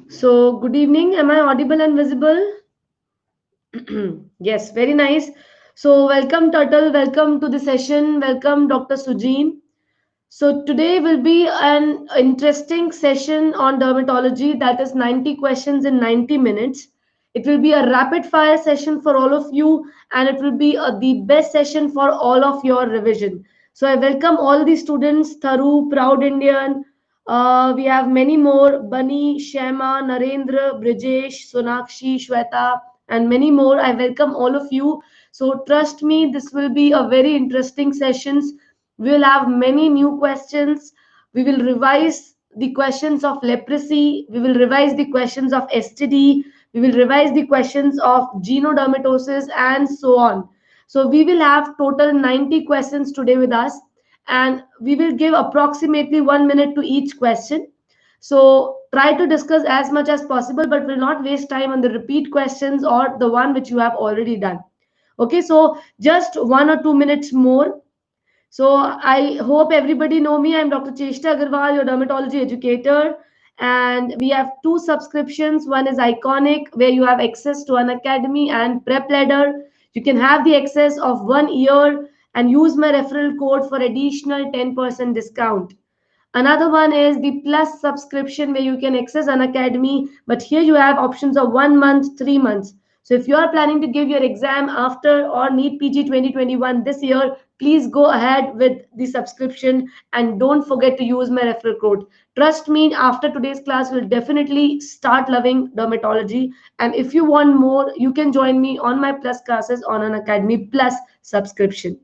So, good evening. Am I audible and visible? Yes, very nice. So, welcome, Turtle. Welcome to the session. Welcome, Dr. Sujeen. So, today will be an interesting session on dermatology, that is 90 questions in 90 minutes. It will be a rapid fire session for all of you, and it will be the best session for all of your revision. So, I welcome all the students, Tharu, Proud Indian. We have many more: Bunny, Shema, Narendra, Brijesh, Sonakshi, Shweta, and many more. I welcome all of you. So, trust me, this will be a very interesting session. We will have many new questions. We will revise the questions of leprosy. We will revise the questions of STD. We will revise the questions of genodermatosis and so on. So we will have total 90 questions today with us, and we will give approximately 1 minute to each question. So try to discuss as much as possible, but will not waste time on the repeat questions or the one which you have already done. Okay, so just 1 or 2 minutes more. So I hope everybody know me. I'm Dr. Cheshta Agarwal, your dermatology educator. And we have two subscriptions. One is Iconic, where you have access to an academy and prep ladder. You can have the access of 1 year and use my referral code for additional 10% discount. Another one is the plus subscription where you can access an academy, but here you have options of 1 month, 3 months. So if you are planning to give your exam after or NEET PG 2021 this year, please go ahead with the subscription and don't forget to use my referral code. Trust me, after today's class, you'll definitely start loving dermatology. And if you want more, you can join me on my plus classes on an Academy Plus subscription.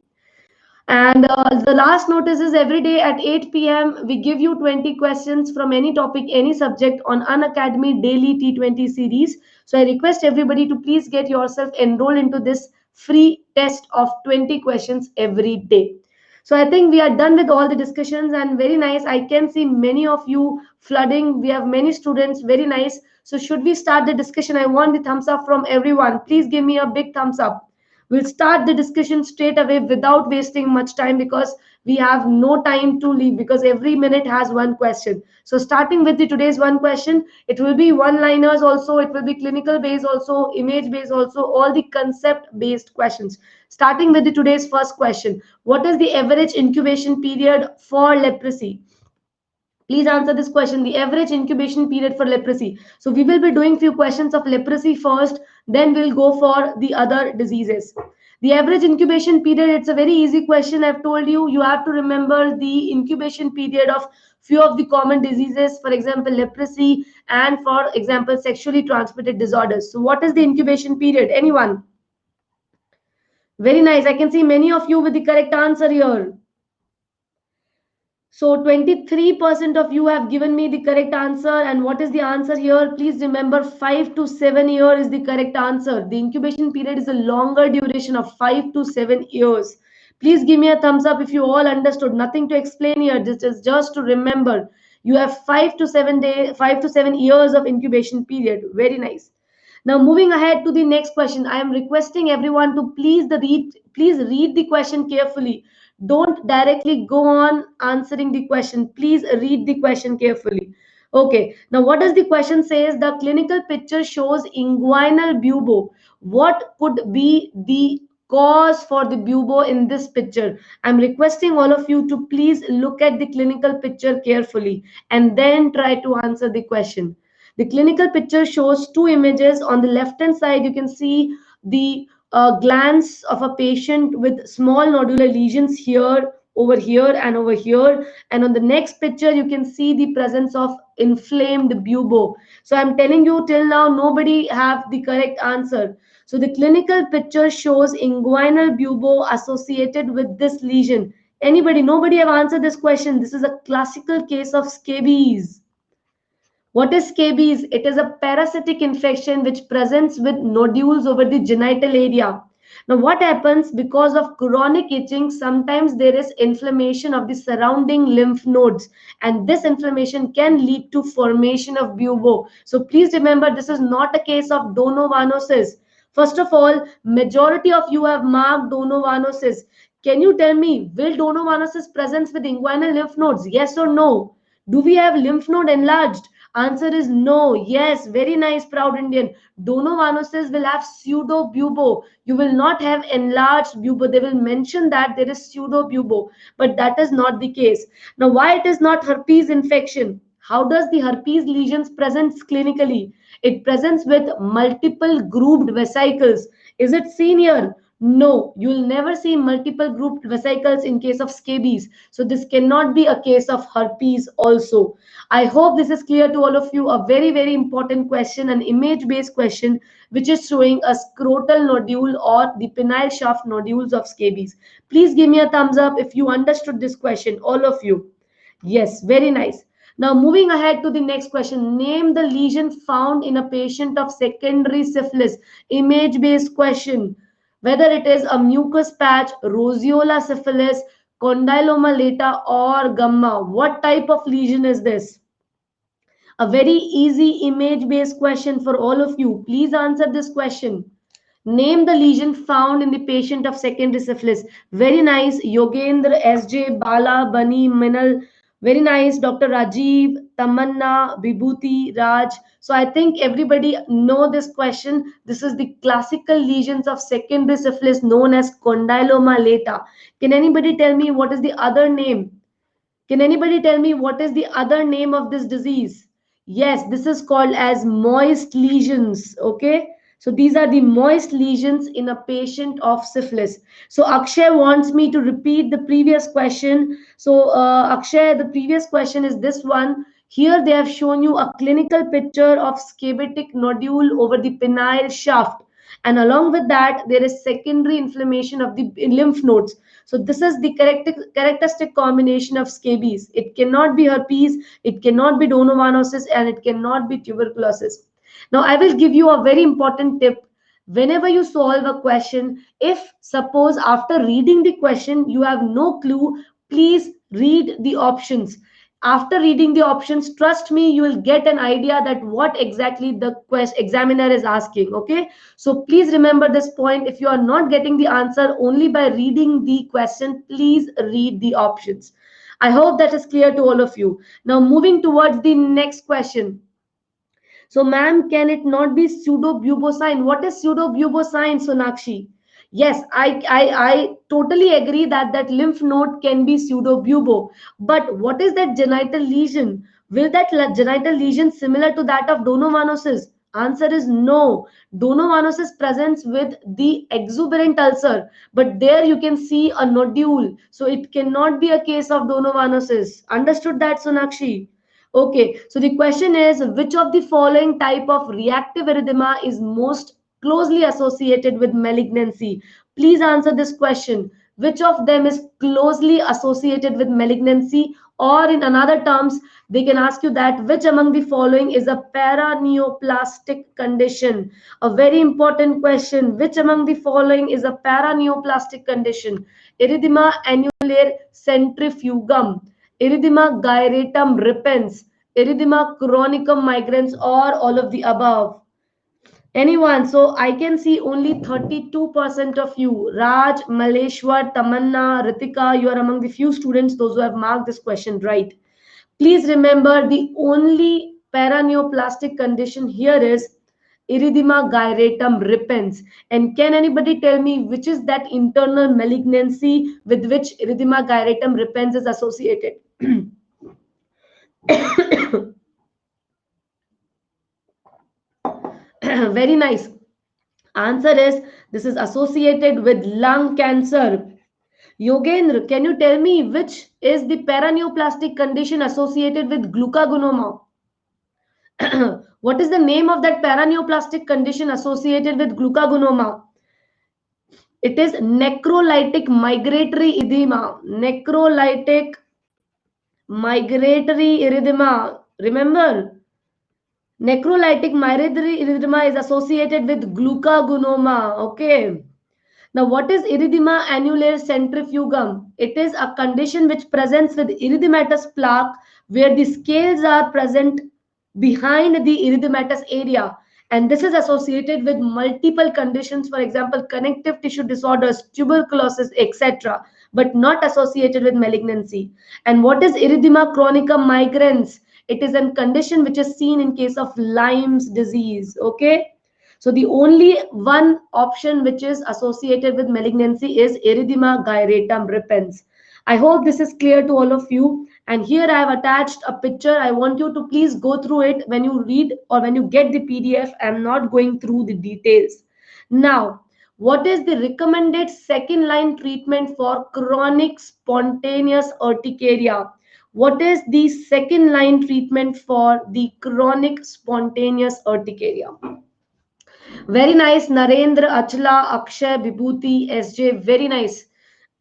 And the last notice is every day at 8 p.m. we give you 20 questions from any topic, any subject on Unacademy Daily T20 series. So I request everybody to please get yourself enrolled into this free test of 20 questions every day. So I think we are done with all the discussions and very nice. I can see many of you flooding. We have many students. Very nice. So should we start the discussion? I want the thumbs up from everyone. Please give me a big thumbs up. We'll start the discussion straight away without wasting much time because we have no time to leave because every minute has one question. So starting with the today's one question, it will be one liners also, it will be clinical based also, image based also, all the concept based questions. Starting with the today's first question, what is the average incubation period for leprosy? Please answer this question. The average incubation period for leprosy. So we will be doing few questions of leprosy first, then we'll go for the other diseases. The average incubation period, it's a very easy question. I've told you, you have to remember the incubation period of few of the common diseases, for example, leprosy, and for example, sexually transmitted disorders. So what is the incubation period? Anyone? Very nice. I can see many of you with the correct answer here. So 23% of you have given me the correct answer. And what is the answer here? Please remember 5 to 7 years is the correct answer. The incubation period is a longer duration of 5 to 7 years. Please give me a thumbs up if you all understood. Nothing to explain here. This is just to remember. You have 5 to 7 years of incubation period. Very nice. Now moving ahead to the next question, I am requesting everyone to please read the question carefully. Don't directly go on answering the question. Please read the question carefully. Okay, now what does the question says? The clinical picture shows inguinal bubo. What could be the cause for the bubo in this picture? I'm requesting all of you to please look at the clinical picture carefully and then try to answer the question. The clinical picture shows two images. On the left hand side, you can see the glands of a patient with small nodular lesions here, over here, and over here. And on the next picture, you can see the presence of inflamed bubo. So I'm telling you, till now, nobody have the correct answer. So the clinical picture shows inguinal bubo associated with this lesion. Anybody? Nobody have answered this question. This is a classical case of scabies. What is scabies? It is a parasitic infection which presents with nodules over the genital area. Now, what happens because of chronic itching? Sometimes there is inflammation of the surrounding lymph nodes, and this inflammation can lead to formation of bubo. So, please remember, this is not a case of donovanosis. First of all, majority of you have marked donovanosis. Can you tell me, will donovanosis presents with inguinal lymph nodes? Yes or no? Do we have lymph node enlarged? Answer is no. Yes, very nice, proud Indian. Donovanosis will have pseudobubo. You will not have enlarged bubo. They will mention that there is pseudobubo, but that is not the case. Now, why it is not herpes infection? How does the herpes lesions present clinically? It presents with multiple grouped vesicles. Is it seen here? No, you will never see multiple grouped vesicles in case of scabies. So this cannot be a case of herpes also. I hope this is clear to all of you. A very, very important question, an image-based question, which is showing a scrotal nodule or the penile shaft nodules of scabies. Please give me a thumbs up if you understood this question, all of you. Yes, very nice. Now, moving ahead to the next question. Name the lesion found in a patient of secondary syphilis. Image-based question. Whether it is a mucus patch, roseola syphilis, condyloma lata, or gamma. What type of lesion is this? A very easy image-based question for all of you. Please answer this question. Name the lesion found in the patient of secondary syphilis. Very nice. Yogendra, SJ, Bala, Bani, Minal. Very nice. Dr. Rajiv, Tamanna, Vibhuti, Raj. So I think everybody know this question. This is the classical lesions of secondary syphilis known as condyloma lata. Can anybody tell me what is the other name? Can anybody tell me what is the other name of this disease? Yes, this is called as moist lesions. Okay. So these are the moist lesions in a patient of syphilis. So Akshay wants me to repeat the previous question. So Akshay, the previous question is this one. Here they have shown you a clinical picture of scabitic nodule over the penile shaft. And along with that, there is secondary inflammation of the lymph nodes. So this is the characteristic combination of scabies. It cannot be herpes, it cannot be donovanosis, and it cannot be tuberculosis. Now, I will give you a very important tip. Whenever you solve a question, if suppose after reading the question you have no clue, please read the options. After reading the options, trust me, you will get an idea that what exactly the examiner is asking. Okay, so please remember this point. If you are not getting the answer only by reading the question, please read the options. I hope that is clear to all of you. Now moving towards the next question. So, ma'am, can it not be pseudobubosine? What is pseudobubosine, Sonakshi? Yes, I totally agree that that lymph node can be pseudobubo. But what is that genital lesion? Will that genital lesion similar to that of donovanosis? Answer is no. Donovanosis presents with the exuberant ulcer, but there you can see a nodule. So it cannot be a case of donovanosis. Understood that, Sonakshi? Okay, so the question is which of the following type of reactive erythema is most closely associated with malignancy? Please answer this question. Which of them is closely associated with malignancy? Or in another terms, they can ask you that which among the following is a paraneoplastic condition? A very important question. Which among the following is a paraneoplastic condition? Erythema annulare centrifugum, erythema gyratum repens, erythema chronicum migrans, or all of the above? Anyone? So I can see only 32% of you. Raj, Maleshwar, Tamanna, Ritika, you are among the few students, those who have marked this question right. Please remember the only paraneoplastic condition here is erythema gyratum repens. And can anybody tell me which is that internal malignancy with which erythema gyratum repens is associated? Very nice. Answer is this is associated with lung cancer. Yogendra, can you tell me which is the paraneoplastic condition associated with glucagonoma? What is the name of that paraneoplastic condition associated with glucagonoma? It is necrolytic migratory edema. Necrolytic migratory erythema. Remember, necrolytic migratory erythema is associated with glucagonoma. Okay. Now, what is erythema annulare centrifugum? It is a condition which presents with erythematous plaque where the scales are present behind the erythematous area. And this is associated with multiple conditions, for example, connective tissue disorders, tuberculosis, etc., but not associated with malignancy. And what is erythema chronica migrans? It is a condition which is seen in case of Lyme's disease. Okay. So the only one option which is associated with malignancy is erythema gyrata repens. I hope this is clear to all of you. And here I have attached a picture. I want you to please go through it when you read or when you get the PDF. I'm not going through the details. Now, what is the recommended second line treatment for chronic spontaneous urticaria? What is the second line treatment for the chronic spontaneous urticaria? Very nice, Narendra, Achla, Akshay, Vibhuti, SJ. Very nice.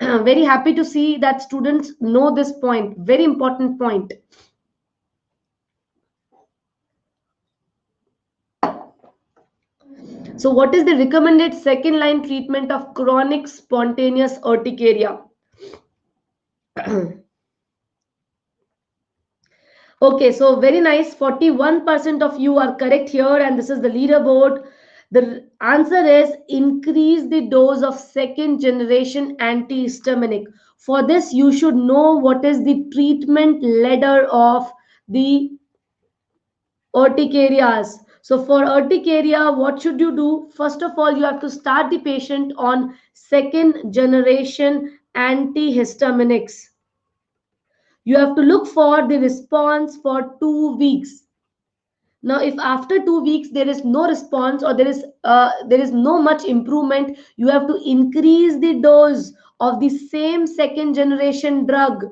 Very happy to see that students know this point. Very important point. So, what is the recommended second line treatment of chronic spontaneous urticaria? Okay, so very nice. 41% of you are correct here, and this is the leaderboard. The answer is increase the dose of second generation antihistaminic. For this, you should know what is the treatment ladder of the urticarias. So for urticaria, what should you do? First of all, you have to start the patient on second generation antihistaminics. You have to look for the response for 2 weeks. Now, if after 2 weeks there is no response or there is no much improvement, you have to increase the dose of the same second generation drug,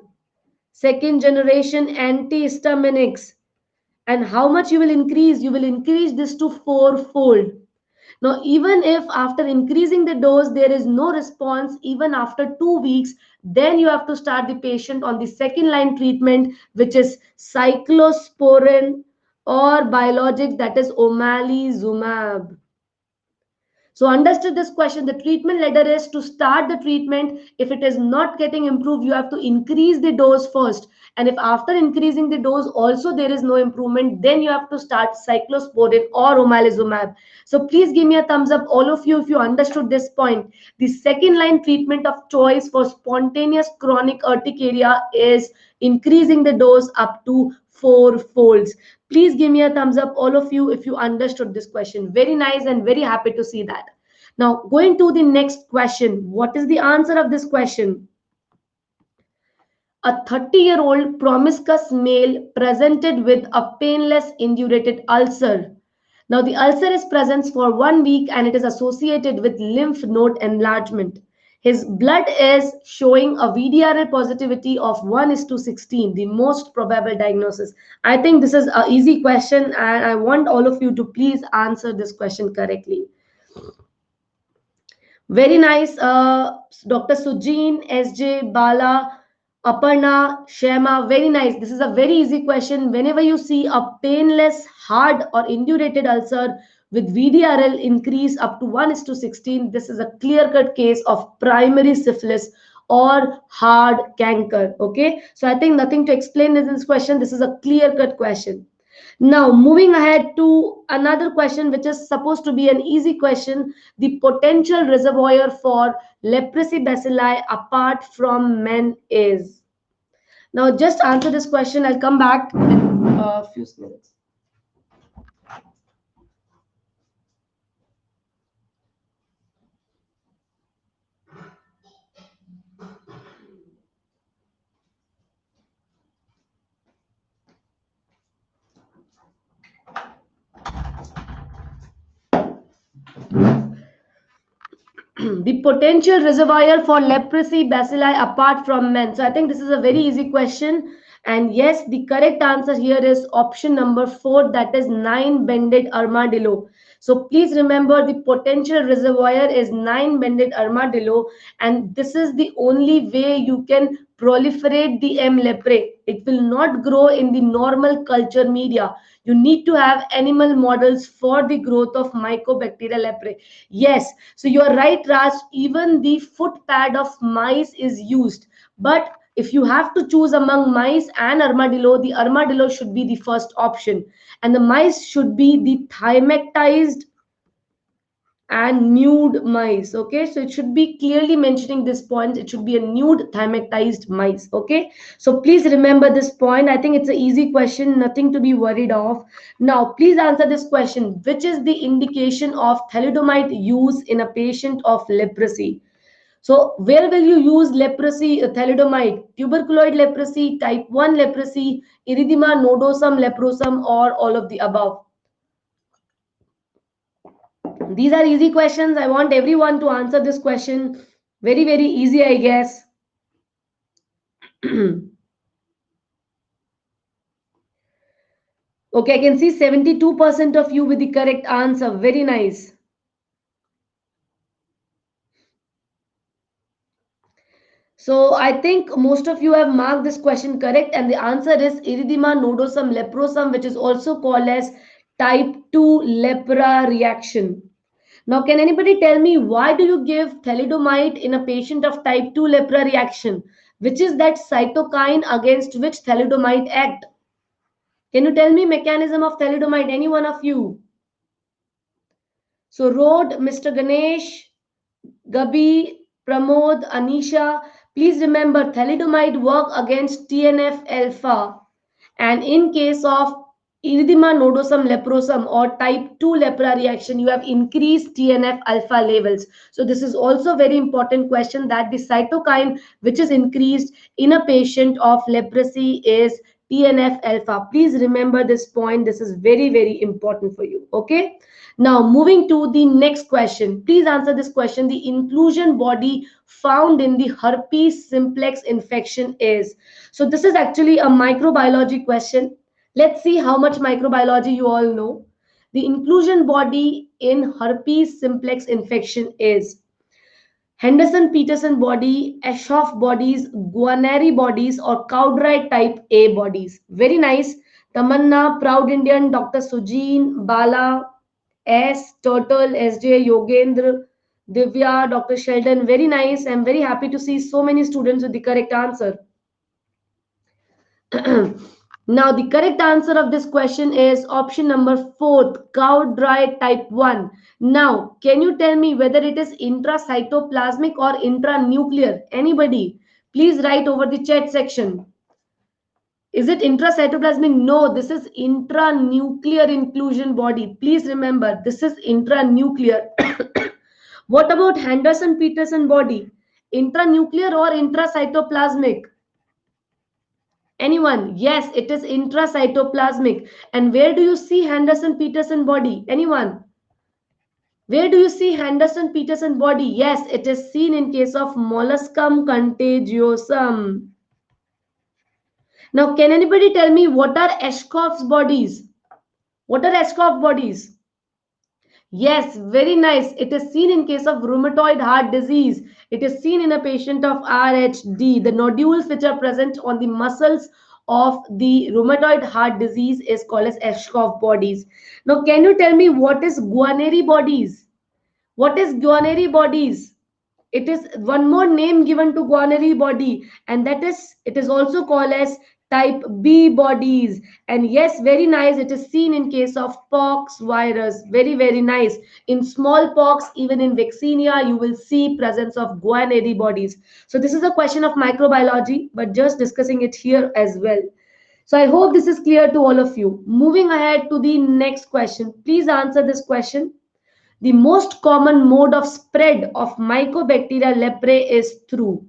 second generation antihistaminics. And how much you will increase? You will increase this to fourfold. Now, even if after increasing the dose there is no response, even after 2 weeks, then you have to start the patient on the second line treatment, which is cyclosporin or biologics, that is omalizumab. So understood this question. The treatment ladder is to start the treatment. If it is not getting improved, you have to increase the dose first. And if after increasing the dose also there is no improvement, then you have to start cyclosporin or omalizumab. So please give me a thumbs up, all of you, if you understood this point. The second line treatment of choice for spontaneous chronic urticaria is increasing the dose up to 4 folds. Please give me a thumbs up, all of you, if you understood this question. Very nice and very happy to see that. Now, going to the next question. What is the answer of this question? A 30-year-old promiscuous male presented with a painless indurated ulcer. Now, the ulcer is present for 1 week and it is associated with lymph node enlargement. His blood is showing a VDRL positivity of 1:16, the most probable diagnosis. I think this is an easy question and I want all of you to please answer this question correctly. Very nice, Dr. Sujin, SJ, Bala, Aparna, Shema. Very nice. This is a very easy question. Whenever you see a painless, hard, or indurated ulcer with VDRL increase up to 1:16, this is a clear-cut case of primary syphilis or hard canker. Okay. So I think nothing to explain in this question. This is a clear-cut question. Now, moving ahead to another question, which is supposed to be an easy question. The potential reservoir for leprosy bacilli apart from men is. Now, just answer this question. I'll come back in a few minutes. The potential reservoir for leprosy bacilli apart from men. So I think this is a very easy question. And yes, the correct answer here is option number 4, that is 9-banded armadillo. So please remember the potential reservoir is 9-banded armadillo, and this is the only way you can proliferate the M. leprae. It will not grow in the normal culture media. You need to have animal models for the growth of Mycobacteria leprae. Yes, so you are right, Raj. Even the foot pad of mice is used. But if you have to choose among mice and armadillo, the armadillo should be the first option. And the mice should be the thymectized and nude mice. Okay, so it should be clearly mentioning this point. It should be a nude thymatized mice. Okay, so please remember this point. I think it's an easy question, nothing to be worried of. Now please answer this question: which is the indication of thalidomide use in a patient of leprosy? So where will you use leprosy, thalidomide? Tuberculoid leprosy, type 1 leprosy, erythema nodosum leprosum, or all of the above? These are easy questions. I want everyone to answer this question. Very, very easy, I guess. Okay, I can see 72% of you with the correct answer. Very nice. So I think most of you have marked this question correct, and the answer is erythema nodosum leprosum, which is also called as type 2 lepra reaction. Now, can anybody tell me why do you give thalidomide in a patient of type 2 lepra reaction? Which is that cytokine against which thalidomide act? Can you tell me mechanism of thalidomide, any one of you? So Rod, Mr. Ganesh, Gabi, Pramod, Anisha, please remember thalidomide work against TNF alpha, and in case of erythema nodosum leprosum or type 2 lepra reaction, you have increased TNF alpha levels. So this is also very important question, that the cytokine which is increased in a patient of leprosy is TNF alpha. Please remember this point. This is very, very important for you. Okay. Now, moving to the next question. Please answer this question. The inclusion body found in the herpes simplex infection is. So this is actually a microbiology question. Let's see how much microbiology you all know. The inclusion body in herpes simplex infection is Henderson-Peterson body, Eschhoff bodies, Guarneri bodies, or Cowdry type A bodies. Very nice. Tamanna, Proud Indian, Dr. Sujeen, Bala, S, Turtle, SJ, Yogendra, Divya, Dr. Sheldon. Very nice. I'm very happy to see so many students with the correct answer. Now, the correct answer of this question is option number 4, Cowdry type 1. Now, can you tell me whether it is intracytoplasmic or intranuclear? Anybody? Please write over the chat section. Is it intracytoplasmic? No, this is intranuclear inclusion body. Please remember, this is intranuclear. What about Henderson-Peterson body? Intranuclear or intracytoplasmic? Anyone? Yes, it is intracytoplasmic. And where do you see Henderson-Peterson body? Anyone? Where do you see Henderson-Peterson body? Yes, it is seen in case of molluscum contagiosum. Now, can anybody tell me what are Eschkoff's bodies? What are Eschkoff bodies? Yes, very nice. It is seen in case of rheumatoid heart disease. It is seen in a patient of RHD. The nodules which are present on the muscles of the rheumatoid heart disease is called as Eschkoff bodies. Now, can you tell me what is Guarneri bodies? What is Guarneri bodies? It is one more name given to Guarneri body, and that is, it is also called as type B bodies. And yes, very nice, it is seen in case of pox virus. Very, very nice. In smallpox, even in vaccinia, you will see presence of Guarneri bodies. So this is a question of microbiology, but just discussing it here as well. So I hope this is clear to all of you. Moving ahead to the next question. Please answer this question. The most common mode of spread of Mycobacteria leprae is through.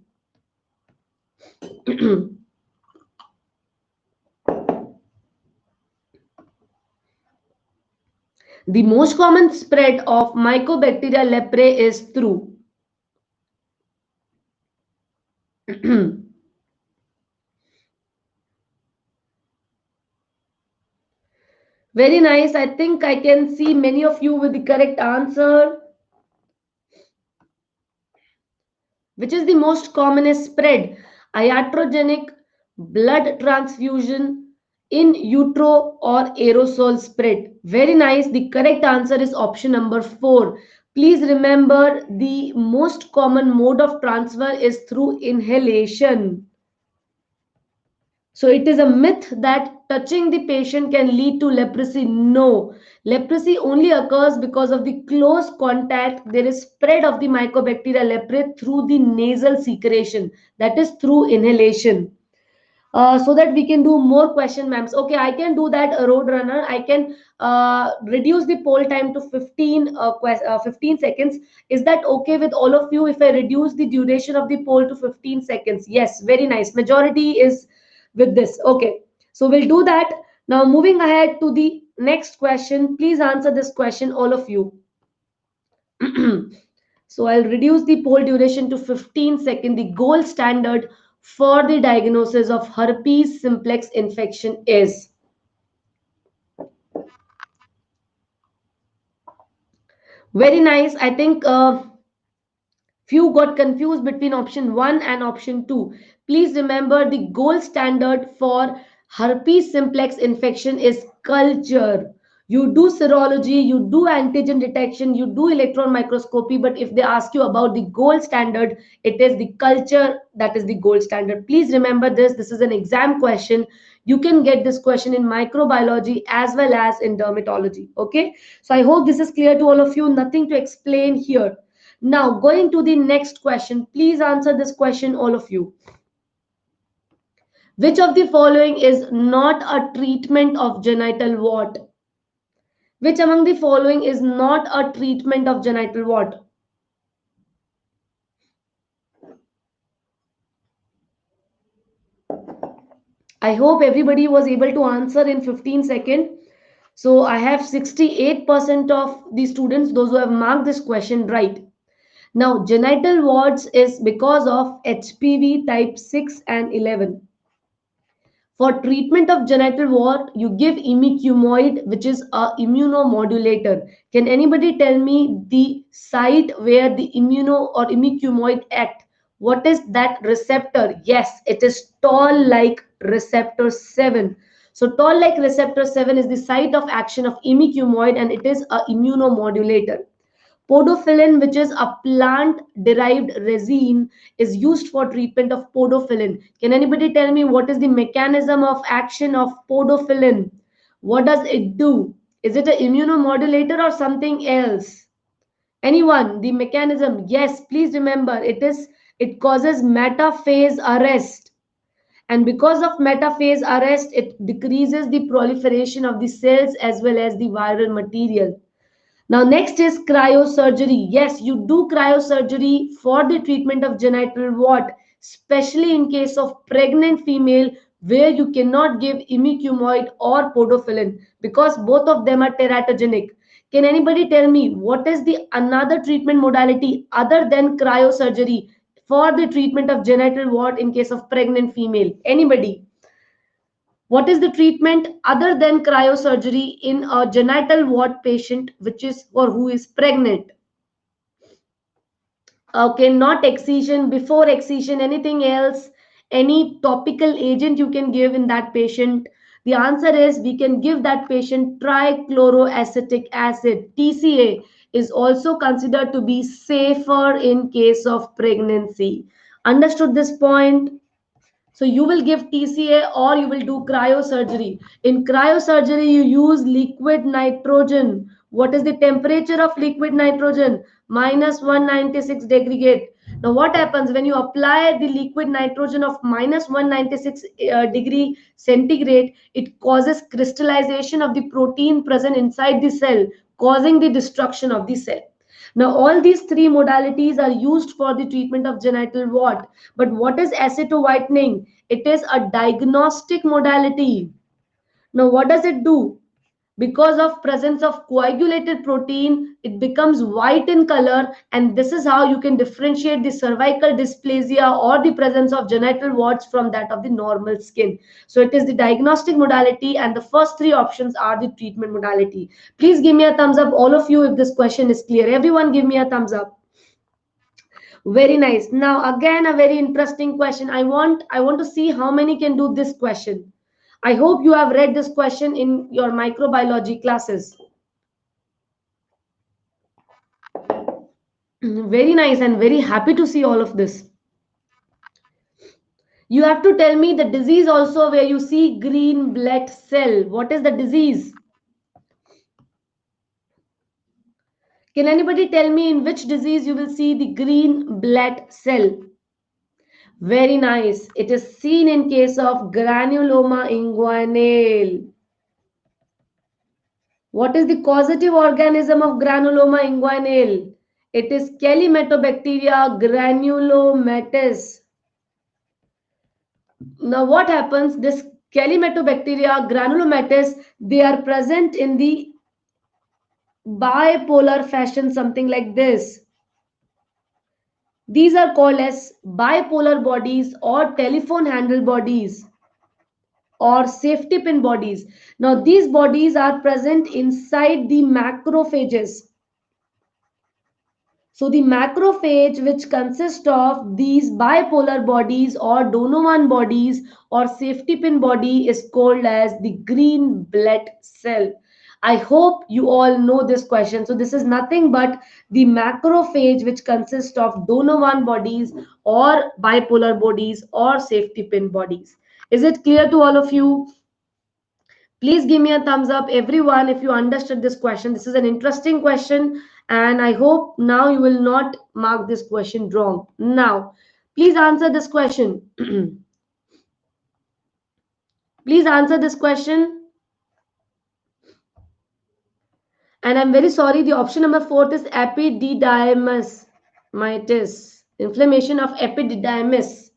The most common spread of Mycobacteria leprae is through. Very nice. I think I can see many of you with the correct answer. Which is the most commonest spread? Iatrogenic, blood transfusion, in utero, or aerosol spread? Very nice. The correct answer is option number 4. Please remember, the most common mode of transfer is through inhalation. So it is a myth that touching the patient can lead to leprosy. No, leprosy only occurs because of the close contact. There is spread of the Mycobacteria leprae through the nasal secretion, that is through inhalation. So that we can do more question, ma'ams. Okay, I can do that, a road runner. I can reduce the poll time to 15 seconds. Is that okay with all of you if I reduce the duration of the poll to 15 seconds? Yes, very nice. Majority is with this. Okay, so we'll do that. Now, moving ahead to the next question. Please answer this question, all of you. So I'll reduce the poll duration to 15 seconds. The gold standard for the diagnosis of herpes simplex infection is. Very nice. I think few got confused between option 1 and option 2. Please remember the gold standard for herpes simplex infection is culture. You do serology, you do antigen detection, you do electron microscopy, but if they ask you about the gold standard, it is the culture that is the gold standard. Please remember this. This is an exam question. You can get this question in microbiology as well as in dermatology. Okay. So I hope this is clear to all of you. Nothing to explain here. Now, going to the next question, please answer this question, all of you. Which of the following is not a treatment of genital wart? Which among the following is not a treatment of genital wart? I hope everybody was able to answer in 15 seconds. So I have 68% of the students, those who have marked this question right. Now, genital warts is because of HPV type 6 and 11. For treatment of genital wart, you give imiquimod, which is a immunomodulator. Can anybody tell me the site where the immuno or imiquimod act? What is that receptor? Yes, it is toll-like receptor 7. So toll-like receptor 7 is the site of action of imiquimod, and it is a immunomodulator. Podophyllin, which is a plant-derived resin, is used for treatment of podophyllin. Can anybody tell me what is the mechanism of action of podophyllin? What does it do? Is it an immunomodulator or something else? Anyone? The mechanism? Yes, please remember it causes metaphase arrest. And because of metaphase arrest, it decreases the proliferation of the cells as well as the viral material. Now, next is cryosurgery. Yes, you do cryosurgery for the treatment of genital wart, especially in case of pregnant female where you cannot give imiquimod or podophyllin because both of them are teratogenic. Can anybody tell me what is the another treatment modality other than cryosurgery for the treatment of genital wart in case of pregnant female? Anybody? What is the treatment other than cryosurgery in a genital wart patient which is or who is pregnant? Okay, not excision, before excision, anything else, any topical agent you can give in that patient? The answer is we can give that patient trichloroacetic acid. TCA is also considered to be safer in case of pregnancy. Understood this point? So you will give TCA or you will do cryosurgery. In cryosurgery, you use liquid nitrogen. What is the temperature of liquid nitrogen? Minus 196 degree. Now what happens when you apply the liquid nitrogen of minus 196 degree centigrade? It causes crystallization of the protein present inside the cell, causing the destruction of the cell. Now, all these three modalities are used for the treatment of genital wart. But what is acetowhitening? It is a diagnostic modality. Now, what does it do? Because of presence of coagulated protein, it becomes white in color, and this is how you can differentiate the cervical dysplasia or the presence of genital warts from that of the normal skin. So it is the diagnostic modality, and the first three options are the treatment modality. Please give me a thumbs up, all of you, if this question is clear. Everyone give me a thumbs up. Very nice. Now again, a very interesting question. I want to see how many can do this question. I hope you have read this question in your microbiology classes. Very nice and very happy to see all of this. You have to tell me the disease also where you see green blood cell. What is the disease? Can anybody tell me in which disease you will see the green blood cell? Very nice. It is seen in case of granuloma inguinale. What is the causative organism of granuloma inguinale? It is Chelimetobacteria granulomatis. Now, what happens? This Chelimetobacteria granulomatis, they are present in the bipolar fashion, something like this. These are called as bipolar bodies or telephone handle bodies or safety pin bodies. Now, these bodies are present inside the macrophages. So the macrophage, which consists of these bipolar bodies or Donovan bodies or safety pin body, is called as the green blood cell. I hope you all know this question. So this is nothing but the macrophage, which consists of Donovan bodies or bipolar bodies or safety pin bodies. Is it clear to all of you? Please give me a thumbs up, everyone, if you understood this question. This is an interesting question, and I hope now you will not mark this question wrong. Now, please answer this question. Please answer this question. And I'm very sorry, the option number 4 is epididymitis, inflammation of epididymis.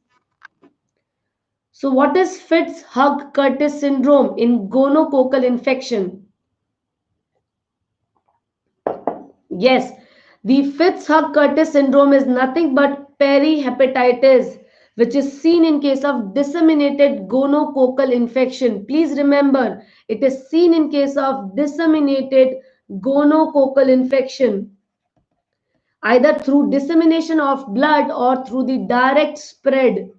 So, what is Fitz-Hugh-Curtis syndrome in gonococcal infection? Yes, the Fitz-Hugh-Curtis syndrome is nothing but perihepatitis, which is seen in case of disseminated gonococcal infection. Please remember, it is seen in case of disseminated gonococcal infection, either through dissemination of blood or through the direct spread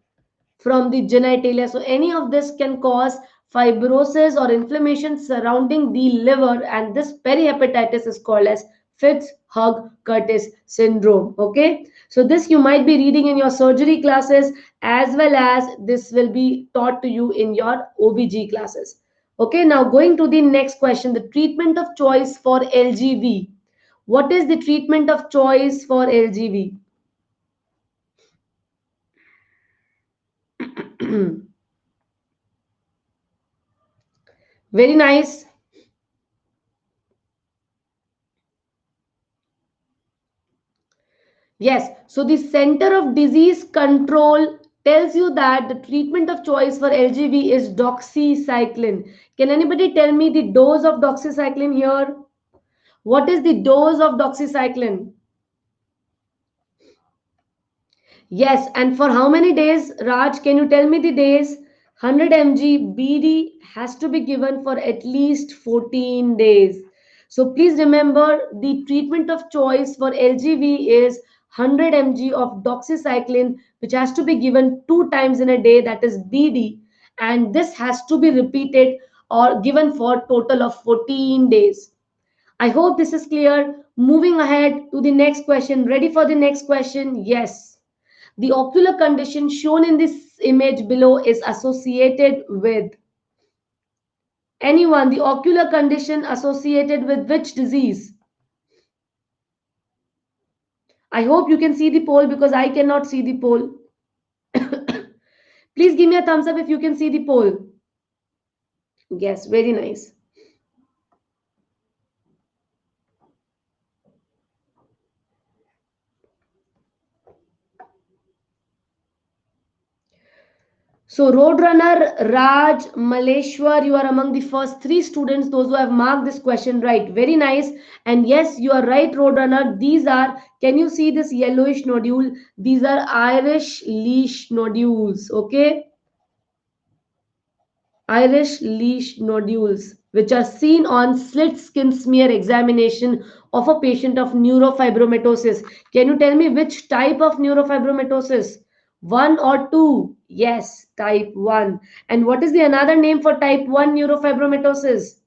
from the genitalia. So any of this can cause fibrosis or inflammation surrounding the liver, and this perihepatitis is called as Fitz-Hugh-Curtis syndrome. Okay, so this you might be reading in your surgery classes, as well as this will be taught to you in your OBG classes. Okay, now going to the next question, the treatment of choice for LGV. What is the treatment of choice for LGV? Very nice. Yes, so the Center of Disease Control tells you that the treatment of choice for LGV is doxycycline. Can anybody tell me the dose of doxycycline here? What is the dose of doxycycline? Yes, and for how many days? Raj, can you tell me the days? 100 mg BD has to be given for at least 14 days. So please remember, the treatment of choice for LGV is 100 mg of doxycycline, which has to be given 2 times in a day, that is BD, and this has to be repeated or given for total of 14 days. I hope this is clear. Moving ahead to the next question. Ready for the next question? Yes. The ocular condition shown in this image below is associated with anyone. The ocular condition associated with which disease? I hope you can see the poll because I cannot see the poll. Please give me a thumbs up if you can see the poll. Yes, very nice. So Roadrunner, Raj, Maleshwar, you are among the first 3 students, those who have marked this question right. Very nice. And yes, you are right, Roadrunner. These are, can you see this yellowish nodule? These are Irish leash nodules, okay? Irish leash nodules, which are seen on slit skin smear examination of a patient of neurofibromatosis. Can you tell me which type of neurofibromatosis? 1 or 2? Yes, type 1. And what is the another name for type 1 neurofibromatosis?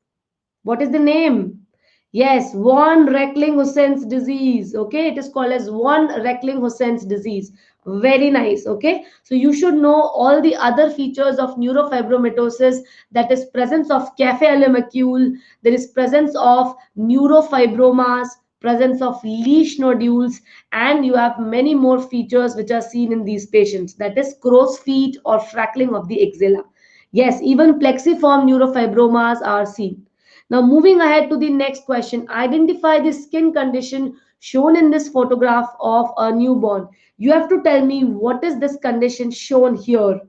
What is the name? Yes, von Reckling-Hussein's disease. Okay, it is called as von Reckling-Hussein's disease. Very nice. Okay. So you should know all the other features of neurofibromatosis. That is presence of cafe macule. There is presence of neurofibromas, presence of leash nodules, and you have many more features which are seen in these patients. That is crow's feet or freckling of the axilla. Yes, even plexiform neurofibromas are seen. Now, moving ahead to the next question, identify the skin condition shown in this photograph of a newborn. You have to tell me what is this condition shown here.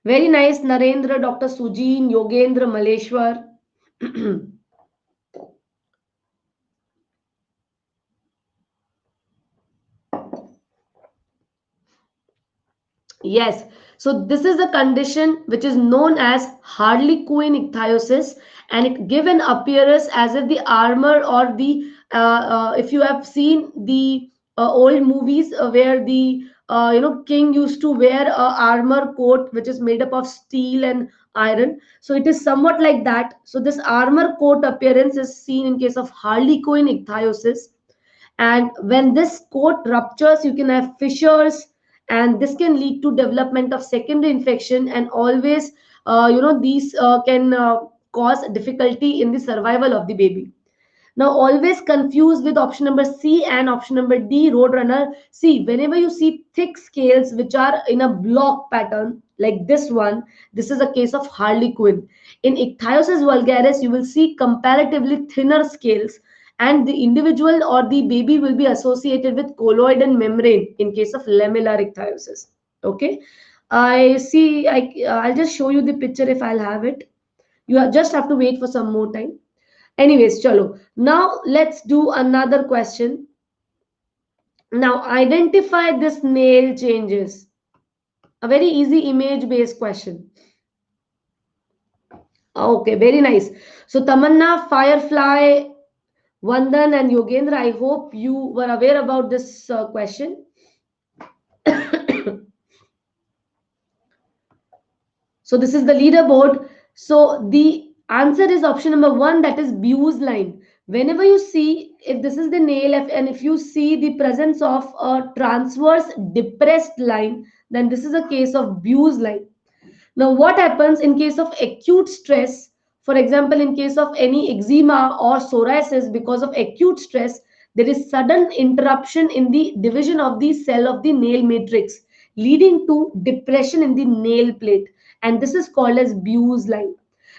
Very nice, Narendra, Dr. Sujin, Yogendra, Maleshwar. Yes. So this is a condition which is known as Harlequin ichthyosis, and it give an appearance as if the armor or the if you have seen the old movies where the king used to wear a armor coat which is made up of steel and iron. So it is somewhat like that. So this armor coat appearance is seen in case of Harlequin ichthyosis, and when this coat ruptures you can have fissures, and this can lead to development of secondary infection, and always these can cause difficulty in the survival of the baby. Now, always confused with option number C and option number D, roadrunner. See, whenever you see thick scales which are in a block pattern like this one, this is a case of Harlequin. In Ichthyosis vulgaris, you will see comparatively thinner scales, and the individual or the baby will be associated with colloidal membrane in case of lamellar ichthyosis. Okay, I see. I'll just show you the picture if I'll have it. Just have to wait for some more time. Anyways, chalo. Now let's do another question. Now identify this nail changes. A very easy image based question. Okay, very nice. So Tamanna, Firefly, Vandan and Yogendra, I hope you were aware about this question. So this is the leaderboard. So the answer is option number one, that is Bewes line. Whenever you see, if this is the nail, and if you see the presence of a transverse depressed line, then this is a case of Bewes line. Now, what happens in case of acute stress? For example, in case of any eczema or psoriasis because of acute stress, there is sudden interruption in the division of the cell of the nail matrix, leading to depression in the nail plate. And this is called as Bewes line.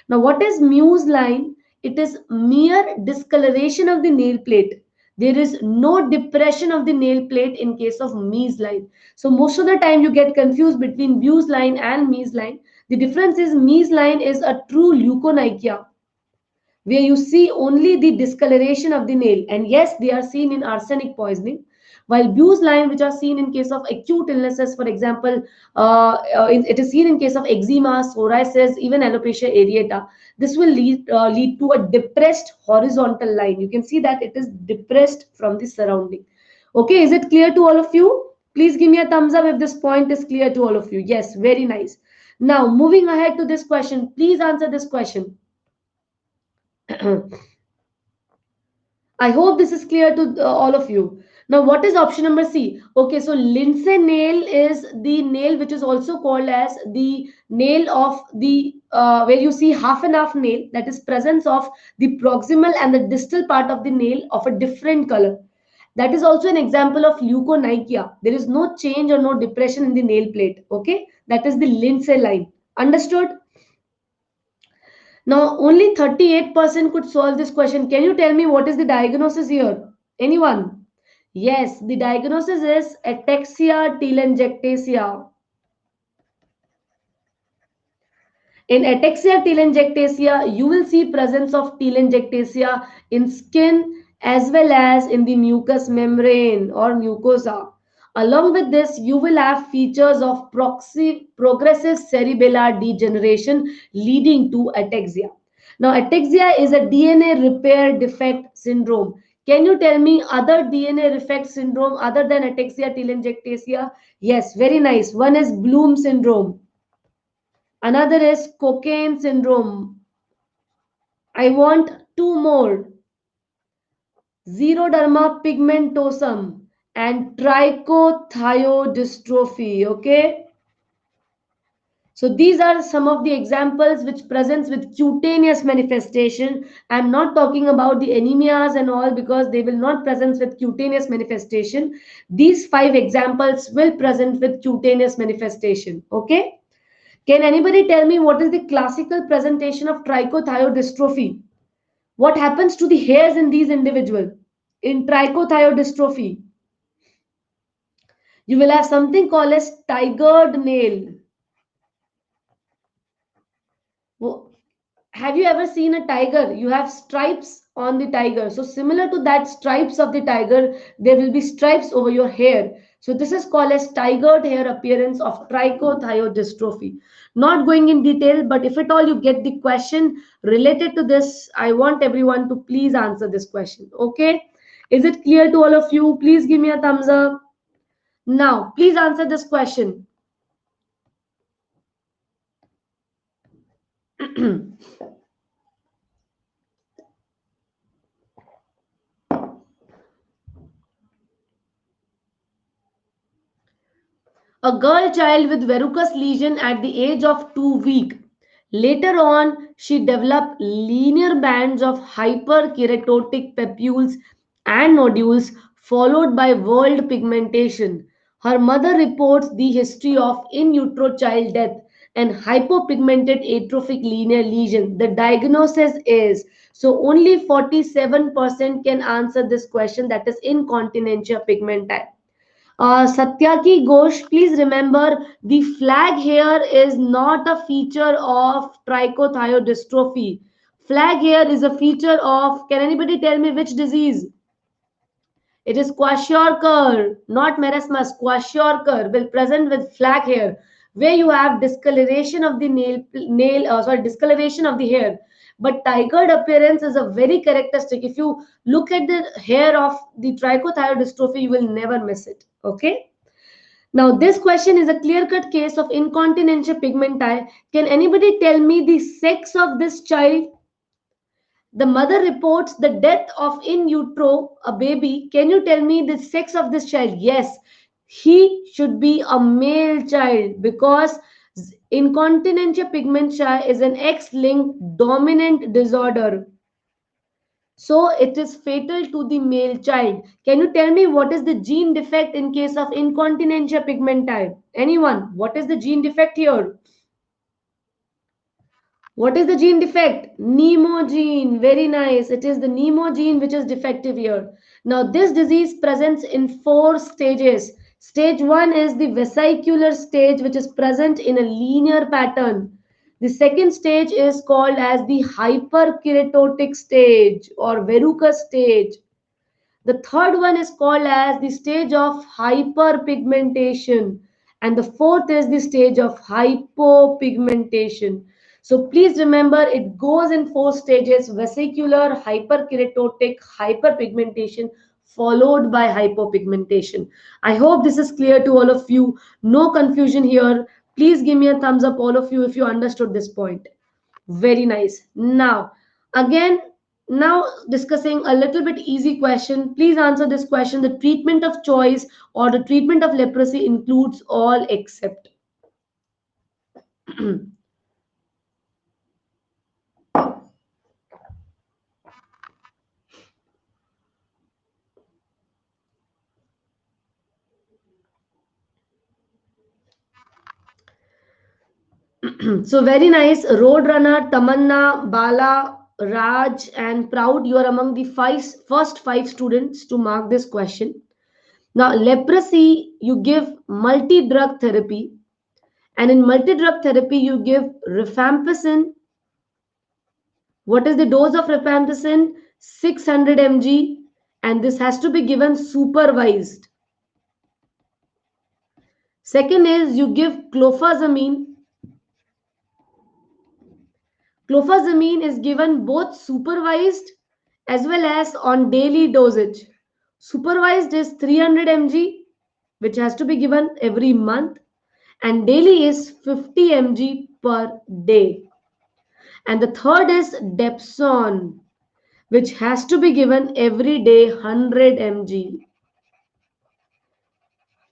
Now, what is Mewes line? It is mere discoloration of the nail plate. There is no depression of the nail plate in case of Mees line. So most of the time you get confused between Bewes line and Mees line. The difference is Mees line is a true leukonychia, where you see only the discoloration of the nail. And yes, they are seen in arsenic poisoning. While Bewes line, which are seen in case of acute illnesses, for example, it is seen in case of eczema, psoriasis, even alopecia areata. This will lead to a depressed horizontal line. You can see that it is depressed from the surrounding. Okay, is it clear to all of you? Please give me a thumbs up if this point is clear to all of you. Yes, very nice. Now, moving ahead to this question, please answer this question. I hope this is clear to all of you. Now, what is option number C? Okay, so Lindsay nail is the nail which is also called as the nail of the where you see half and half nail, that is presence of the proximal and the distal part of the nail of a different color. That is also an example of leukonychia. There is no change or no depression in the nail plate. Okay, that is the Lindsay line. Understood? Now, only 38% could solve this question. Can you tell me what is the diagnosis here? Anyone? Yes, the diagnosis is ataxia telangiectasia. In ataxia telangiectasia, you will see presence of telangiectasia in skin as well as in the mucous membrane or mucosa. Along with this, you will have features of progressive cerebellar degeneration leading to ataxia. Now, ataxia is a DNA repair defect syndrome. Can you tell me other DNA defect syndrome other than ataxia telangiectasia? Yes, very nice. One is Bloom syndrome. Another is cocaine syndrome. I want two more. xeroderma pigmentosum, and trichothiodystrophy. Okay. So these are some of the examples which presents with cutaneous manifestation. I'm not talking about the anemias and all because they will not present with cutaneous manifestation. These five examples will present with cutaneous manifestation. Okay. Can anybody tell me what is the classical presentation of trichothiodystrophy? What happens to the hairs in these individuals? In trichothiodystrophy, you will have something called as tigered nail. Have you ever seen a tiger? You have stripes on the tiger. So similar to that stripes of the tiger, there will be stripes over your hair. So this is called as tigered hair appearance of trichothiodystrophy. Not going in detail, but if at all you get the question related to this, I want everyone to please answer this question. Okay? Is it clear to all of you? Please give me a thumbs up. Now, please answer this question. A girl child with verrucous lesion at the age of 2 weeks. Later on, she developed linear bands of hyperkeratotic papules and nodules, followed by whorled pigmentation. Her mother reports the history of in utero child death and hypopigmented atrophic linear lesion. The diagnosis is so only 47% can answer this question, that is incontinentia pigmenta. Satyaki Ghosh, please remember the flag here is not a feature of trichothiodystrophy. Flag here is a feature of, can anybody tell me which disease? It is kwashiorkor, not marasmus. Kwashiorkor will present with flag hair, where you have discoloration of the discoloration of the hair. But tigered appearance is a very characteristic. If you look at the hair of the trichothiodystrophy, you will never miss it. Okay. Now, this question is a clear-cut case of incontinentia pigmenti. Can anybody tell me the sex of this child? The mother reports the death of in utero a baby. Can you tell me the sex of this child? Yes, he should be a male child because incontinentia pigmenti is an X-linked dominant disorder. So it is fatal to the male child. Can you tell me what is the gene defect in case of incontinentia pigmenti? Anyone? What is the gene defect here? What is the gene defect? Nemo gene. Very nice. It is the Nemo gene which is defective here. Now, this disease presents in 4 stages. Stage 1 is the vesicular stage, which is present in a linear pattern. The second stage is called as the hyperkeratotic stage or verrucous stage. The third one is called as the stage of hyperpigmentation. And the fourth is the stage of hypopigmentation. So please remember it goes in 4 stages: vesicular, hyperkeratotic, hyperpigmentation, followed by hypopigmentation. I hope this is clear to all of you. No confusion here. Please give me a thumbs up, all of you, if you understood this point. Very nice. Now, again, now discussing a little bit easy question. Please answer this question. The treatment of choice or the treatment of leprosy includes all except. So very nice. Roadrunner, Tamanna, Bala, Raj, and Proud. You are among the first 5 students to mark this question. Now, leprosy, you give multi-drug therapy, and in multi-drug therapy, you give rifampicin. What is the dose of rifampicin? 600 mg, and this has to be given supervised. Second is you give clofazimine. Clofazimine is given both supervised as well as on daily dosage. Supervised is 300 mg, which has to be given every month, and daily is 50 mg per day. And the third is Depson. which has to be given every day 100 mg.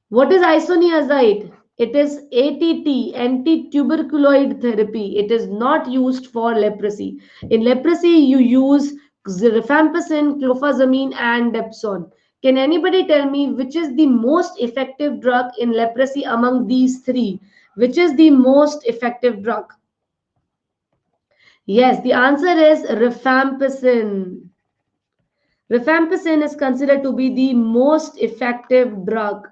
What is isoniazid? It is ATT, anti-tuberculoid therapy. It is not used for leprosy. In leprosy, you use rifampicin, clofazimine, and dapsone. Can anybody tell me which is the most effective drug in leprosy among these three? Which is the most effective drug? Yes, the answer is rifampicin. Rifampicin is considered to be the most effective drug.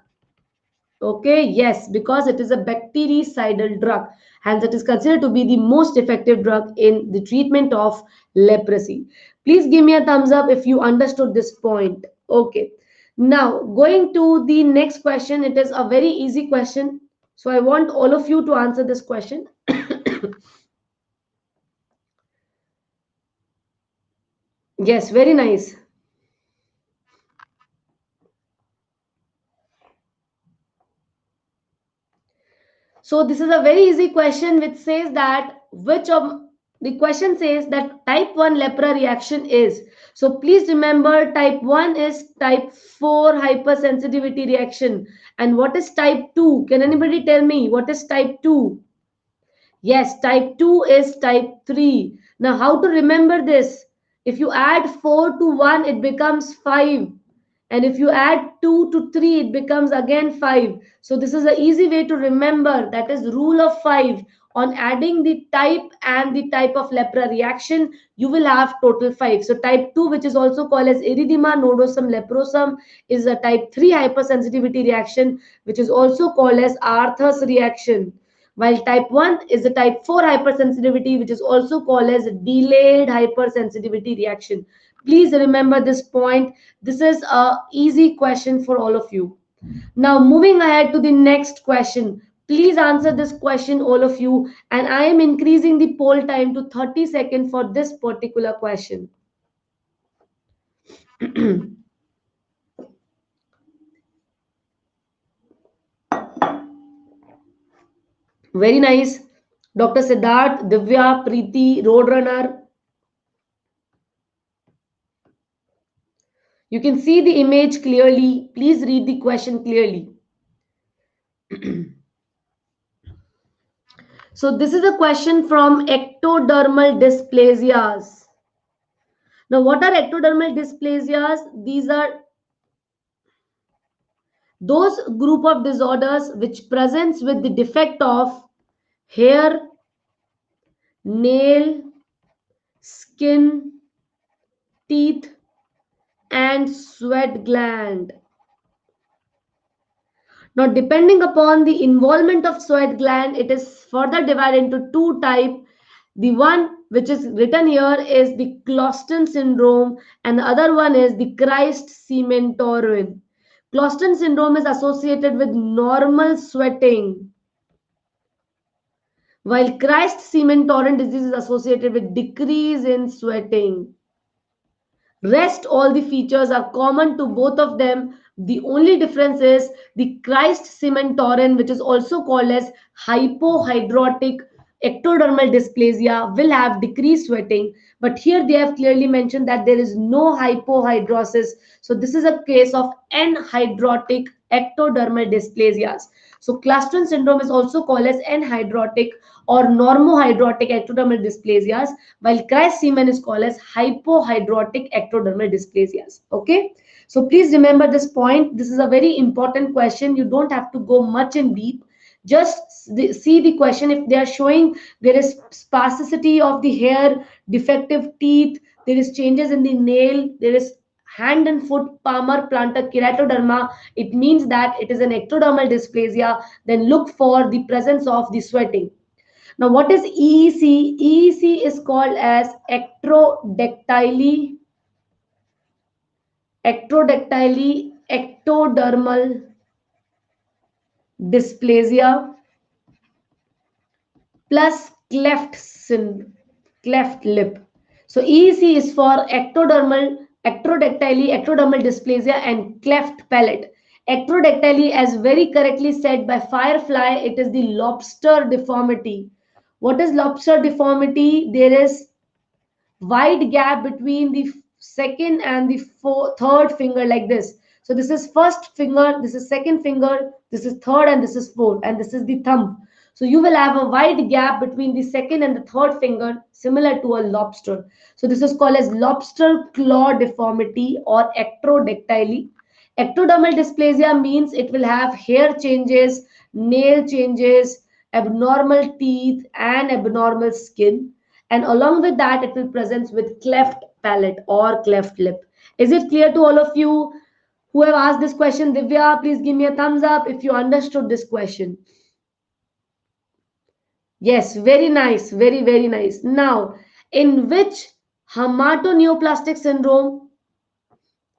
Okay, yes, because it is a bactericidal drug, hence it is considered to be the most effective drug in the treatment of leprosy. Please give me a thumbs up if you understood this point. Okay, now going to the next question. It is a very easy question, so I want all of you to answer this question. Yes, very nice. So this is a very easy question which says that which of the question says that type 1 lepra reaction is. So please remember type 1 is type 4 hypersensitivity reaction. And what is type 2? Can anybody tell me what is type 2? Yes, type 2 is type 3. Now how to remember this? If you add 4 to 1, it becomes 5. And if you add 2 to 3, it becomes again 5. So this is an easy way to remember. That is rule of 5. On adding the type and the type of lepra reaction, you will have total 5. So type 2, which is also called as erythema nodosum leprosum, is a type 3 hypersensitivity reaction, which is also called as Arthur's reaction. While type 1 is the type 4 hypersensitivity, which is also called as delayed hypersensitivity reaction. Please remember this point. This is a easy question for all of you. Now moving ahead to the next question. Please answer this question, all of you. And I am increasing the poll time to 30 seconds for this particular question. Very nice. Dr. Siddharth, Divya, Preeti, Roadrunner. You can see the image clearly. Please read the question clearly. So this is a question from ectodermal dysplasias. Now, what are ectodermal dysplasias? These are those group of disorders which presents with the defect of hair, nail, skin, teeth, and sweat gland. Now, depending upon the involvement of sweat gland, it is further divided into two types. The one which is written here is the Clouston syndrome, and the other one is the Christ-Semen-Torrent. Clouston syndrome is associated with normal sweating, while Christ-Semen-Torrent disease is associated with decrease in sweating. Rest all the features are common to both of them. The only difference is the Christ-Semen-Torrent, which is also called as hypohidrotic ectodermal dysplasia, will have decreased sweating. But here they have clearly mentioned that there is no hypohidrosis. So this is a case of anhidrotic ectodermal dysplasias. So Clouston syndrome is also called as anhidrotic or normohydrotic ectodermal dysplasias, while Christ-Semen is called as hypohidrotic ectodermal dysplasias. Okay, so please remember this point. This is a very important question. You don't have to go much in deep. Just see the question. If they are showing there is spasticity of the hair, defective teeth, there is changes in the nail, there is hand and foot palmar plantar keratoderma, it means that it is an ectodermal dysplasia. Then look for the presence of the sweating. Now, what is EEC? EEC is called as ectodermal dysplasia plus cleft lip. So EEC is for ectrodactyly dysplasia and cleft palate. Ectrodactyly, as very correctly said by Firefly, it is the lobster deformity. What is lobster deformity? There is wide gap between the second and the third finger like this. So this is first finger, this is second finger, this is third, and this is fourth, and this is the thumb. So you will have a wide gap between the second and the third finger, similar to a lobster. So this is called as lobster claw deformity or ectrodactyly. Ectodermal dysplasia means it will have hair changes, nail changes, abnormal teeth, and abnormal skin. And along with that, it will present with cleft palate or cleft lip. Is it clear to all of you who have asked this question? Divya, please give me a thumbs up if you understood this question. Yes, very nice, very, very nice. Now, in which hematoneoplastic syndrome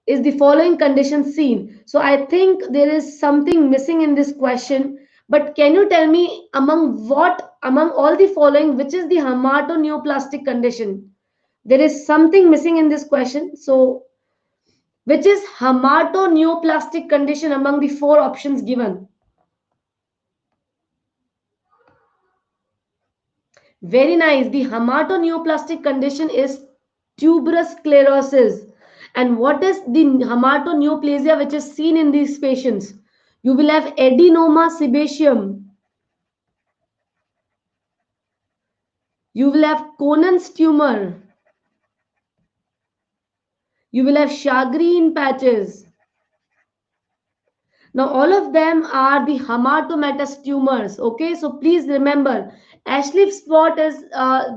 is the following condition seen? So I think there is something missing in this question, but can you tell me among all the following, which is the hematoneoplastic condition? There is something missing in this question. So, which is hematoneoplastic condition among the four options given? Very nice. The hematoneoplastic condition is tuberous sclerosis. And what is the hematoneoplasia which is seen in these patients? You will have adenoma sebaceum. You will have Conant's tumor. You will have Chagreen patches. Now, all of them are the hematomatous tumors. Okay, so please remember, Ashleigh spot is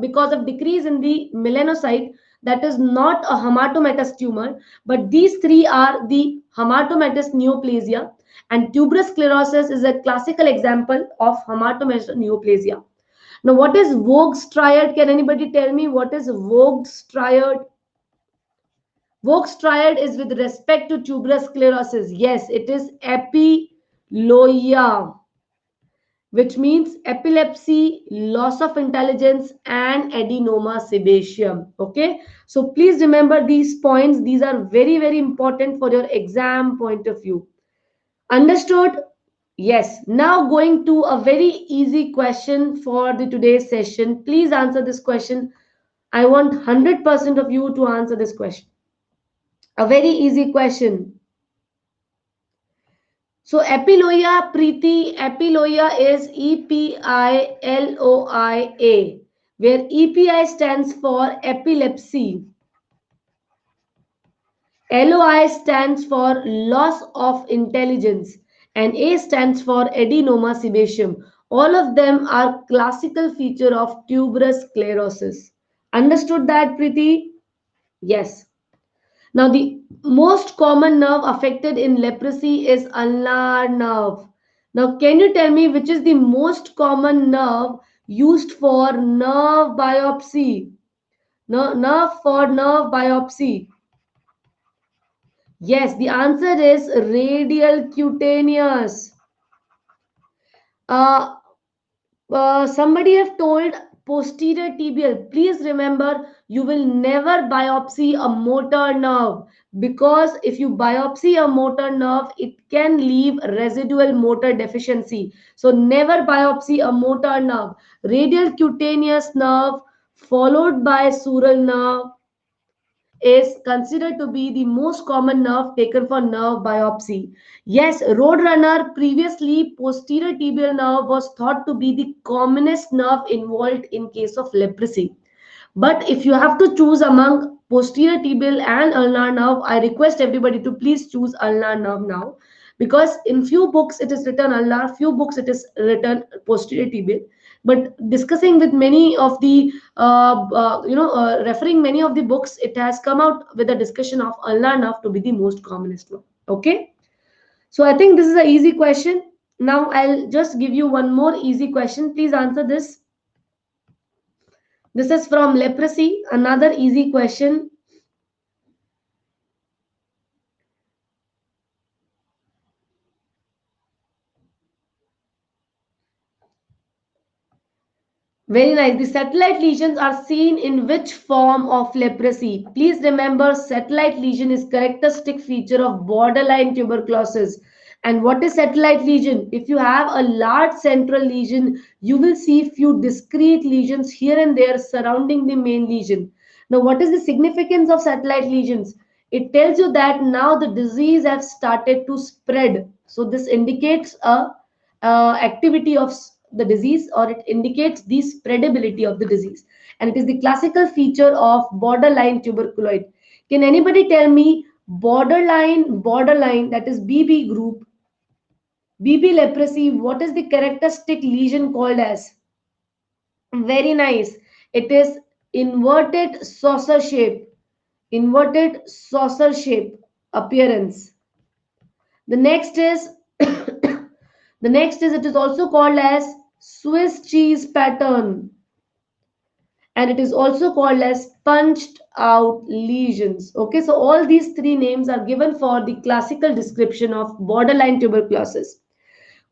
because of decrease in the melanocyte. That is not a hematomatous tumor, but these three are the hematomatous neoplasia, and tuberous sclerosis is a classical example of hematomatous neoplasia. Now, what is Voges triad? Can anybody tell me what is Voges triad? Voges triad is with respect to tuberous sclerosis. Yes, it is epiloia, which means epilepsy, loss of intelligence, and adenoma sebaceum. Okay, so please remember these points. These are very, very important for your exam point of view. Understood? Yes. Now going to a very easy question for the today's session. Please answer this question. I want 100% of you to answer this question. A very easy question. So epiloia, Preeti, epiloia is EPILOIA, where EPI stands for epilepsy. LOI stands for loss of intelligence, and A stands for adenoma sebaceum. All of them are classical feature of tuberous sclerosis. Understood that, Preeti? Yes. Now, the most common nerve affected in leprosy is ulnar nerve. Now, can you tell me which is the most common nerve used for nerve biopsy? Nerve for nerve biopsy. Yes, the answer is radial cutaneous. Uh, somebody have told posterior tibial. Please remember, you will never biopsy a motor nerve, because if you biopsy a motor nerve, it can leave residual motor deficiency. So never biopsy a motor nerve. Radial cutaneous nerve followed by sural nerve is considered to be the most common nerve taken for nerve biopsy. Yes, Roadrunner, previously posterior tibial nerve was thought to be the commonest nerve involved in case of leprosy. But if you have to choose among posterior tibial and ulnar nerve, I request everybody to please choose ulnar nerve now, because in few books it is written ulnar, few books it is written posterior tibial. But discussing with many of the referring many of the books, it has come out with a discussion of ulnar nerve to be the most commonest one. Okay, so I think this is an easy question. Now I'll just give you one more easy question. Please answer this. This is from leprosy. Another easy question. Very nice. The satellite lesions are seen in which form of leprosy? Please remember, satellite lesion is characteristic feature of borderline tuberculosis. And what is satellite lesion? If you have a large central lesion, you will see few discrete lesions here and there surrounding the main lesion. Now, what is the significance of satellite lesions? It tells you that now the disease has started to spread. So this indicates activity of the disease, or it indicates the spreadability of the disease, and it is the classical feature of borderline tuberculoid. Can anybody tell me borderline, that is BB group, BB leprosy, what is the characteristic lesion called as? Very nice. It is inverted saucer shape. Inverted saucer shape appearance. The next is the next is, it is also called as Swiss cheese pattern, and it is also called as punched out lesions. Okay, so all these three names are given for the classical description of borderline tuberculosis.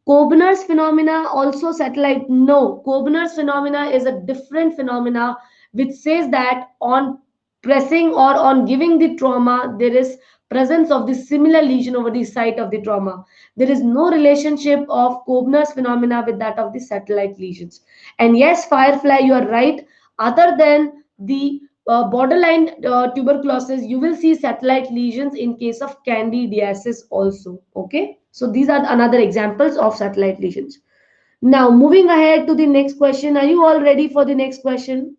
Koebner's phenomena also satellite. No, Koebner's phenomena is a different phenomena which says that on pressing or on giving the trauma, there is presence of the similar lesion over the site of the trauma. There is no relationship of Koebner's phenomena with that of the satellite lesions. And yes, Firefly, you are right. Other than the borderline tuberculosis, you will see satellite lesions in case of candidiasis also. Okay, so these are another examples of satellite lesions. Now, moving ahead to the next question. Are you all ready for the next question?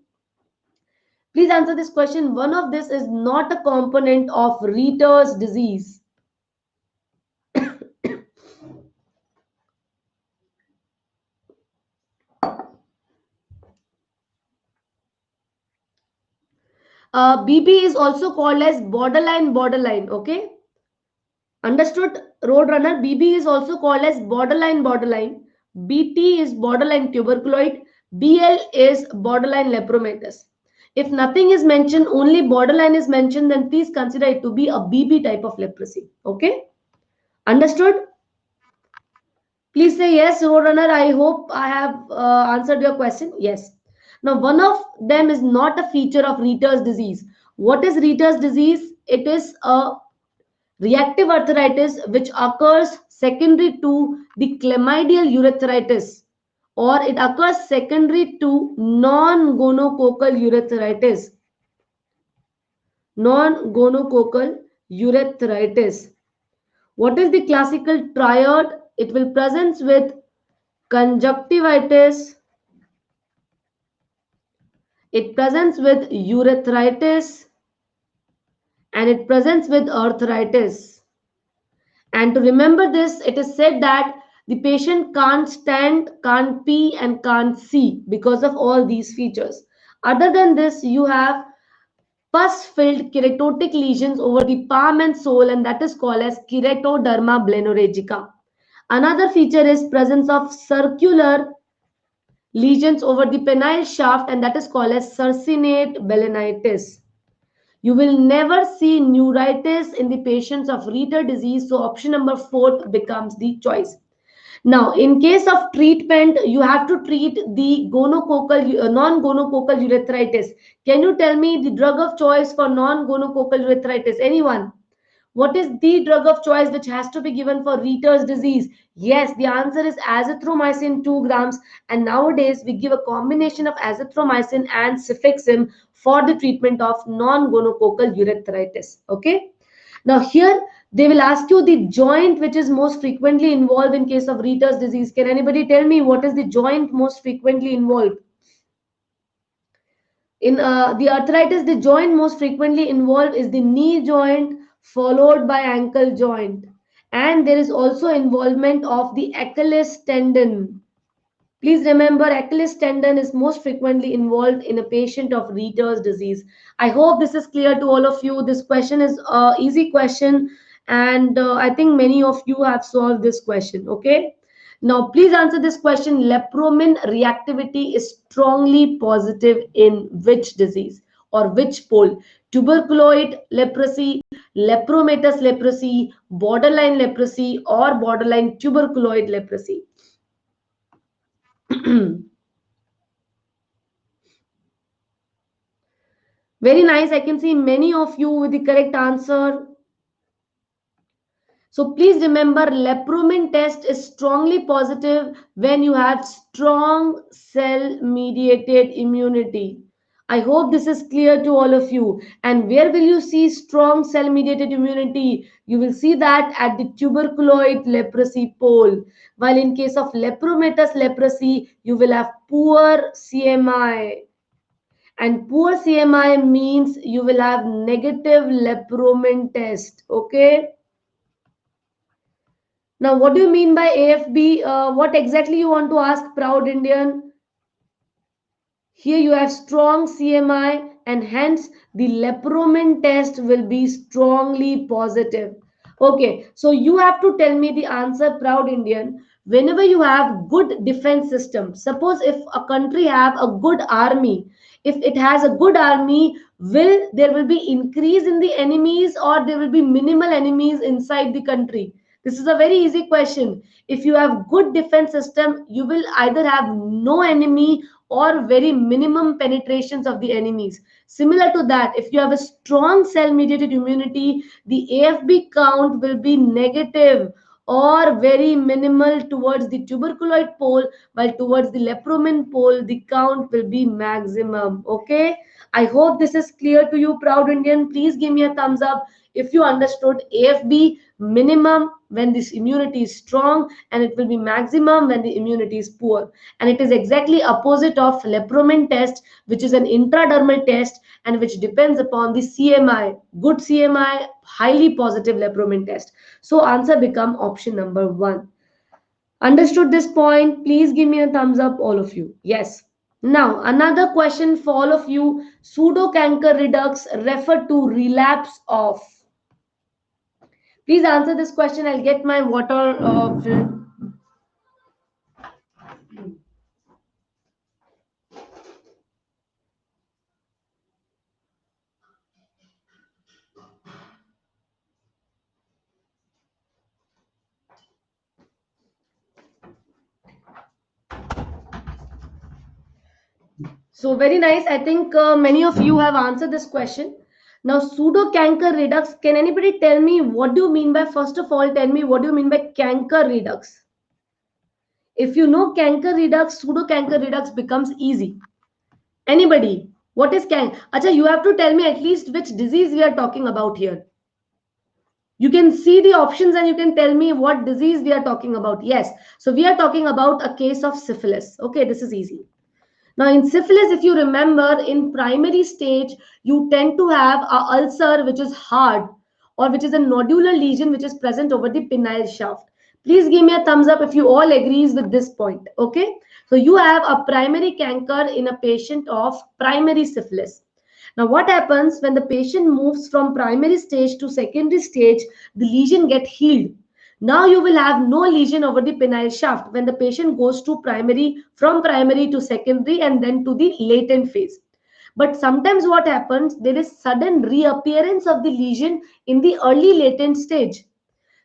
Please answer this question. One of this is not a component of Retter's disease. BB is also called as borderline. Okay, understood, Roadrunner? BB is also called as borderline. BT is borderline tuberculoid. BL is borderline lepromatous. If nothing is mentioned, only borderline is mentioned, then please consider it to be a BB type of leprosy. Okay, understood? Please say yes, Roadrunner. I hope I have answered your question. Yes. Now, one of them is not a feature of Retter's disease. What is Retter's disease? It is a reactive arthritis which occurs secondary to the chlamydial urethritis, or it occurs secondary to non-gonococcal urethritis. Non-gonococcal urethritis. What is the classical triad? It will present with conjunctivitis, it presents with urethritis, and it presents with arthritis. And to remember this, it is said that the patient can't stand, can't pee, and can't see because of all these features. Other than this, you have pus-filled keratotic lesions over the palm and sole, and that is called as keratoderma blennorrhagica. Another feature is presence of circular lesions over the penile shaft, and that is called as circinate balanitis. You will never see neuritis in the patients of Ritter disease, so option number 4 becomes the choice. Now, in case of treatment, you have to treat the non-gonococcal urethritis. Can you tell me the drug of choice for non-gonococcal urethritis? Anyone? What is the drug of choice which has to be given for Retter's disease? Yes, the answer is azithromycin 2 grams. And nowadays, we give a combination of azithromycin and cefixime for the treatment of non-gonococcal urethritis. Okay. Now here, they will ask you the joint which is most frequently involved in case of Retter's disease. Can anybody tell me what is the joint most frequently involved? In the arthritis, the joint most frequently involved is the knee joint, followed by ankle joint. And there is also involvement of the Achilles tendon. Please remember, Achilles tendon is most frequently involved in a patient of Retter's disease. I hope this is clear to all of you. This question is an easy question, and I think many of you have solved this question. Okay. Now, please answer this question. Lepromin reactivity is strongly positive in which disease or which pole? Tuberculoid leprosy, lepromatous leprosy, borderline leprosy, or borderline tuberculoid leprosy? Very nice. I can see many of you with the correct answer. So please remember, lepromin test is strongly positive when you have strong cell mediated immunity. I hope this is clear to all of you. And where will you see strong cell mediated immunity? You will see that at the tuberculoid leprosy pole. While in case of lepromatous leprosy, you will have poor CMI. And poor CMI means you will have negative lepromin test. Okay. Now, what do you mean by AFB? What exactly you want to ask, proud Indian? Here you have strong CMI and hence the lepromin test will be strongly positive. Okay, so you have to tell me the answer, proud Indian. Whenever you have good defense system, suppose if a country have a good army, if it has a good army, will there will be increase in the enemies or there will be minimal enemies inside the country? This is a very easy question. If you have good defense system, you will either have no enemy or very minimum penetrations of the enemies. Similar to that, if you have a strong cell mediated immunity, the AFB count will be negative or very minimal towards the tuberculoid pole, while towards the lepromin pole the count will be maximum. Okay, I hope this is clear to you, proud Indian. Please give me a thumbs up if you understood. AFB minimum when this immunity is strong, and it will be maximum when the immunity is poor. And it is exactly opposite of lepromin test, which is an intradermal test and which depends upon the CMI, good CMI, highly positive lepromin test. So answer become option number 1. Understood this point? Please give me a thumbs up, all of you. Yes. Now another question for all of you: pseudo canker redux refer to relapse of? Please answer this question. I'll get my water filled. So very nice. I think many of you have answered this question. Now, pseudo canker redux. Can anybody tell me what do you mean by? First of all, tell me what do you mean by canker redux. If you know canker redux, pseudo canker redux becomes easy. Anybody? What is canker? Acha, you have to tell me at least which disease we are talking about here. You can see the options and you can tell me what disease we are talking about. Yes. So we are talking about a case of syphilis. Okay, this is easy. Now, in syphilis, if you remember, in primary stage, you tend to have a ulcer which is hard or which is a nodular lesion which is present over the penile shaft. Please give me a thumbs up if you all agrees with this point. Okay. So you have a primary canker in a patient of primary syphilis. Now, what happens when the patient moves from primary stage to secondary stage? The lesion get healed. Now you will have no lesion over the penile shaft when the patient goes to primary, from primary to secondary, and then to the latent phase. But sometimes what happens, there is sudden reappearance of the lesion in the early latent stage.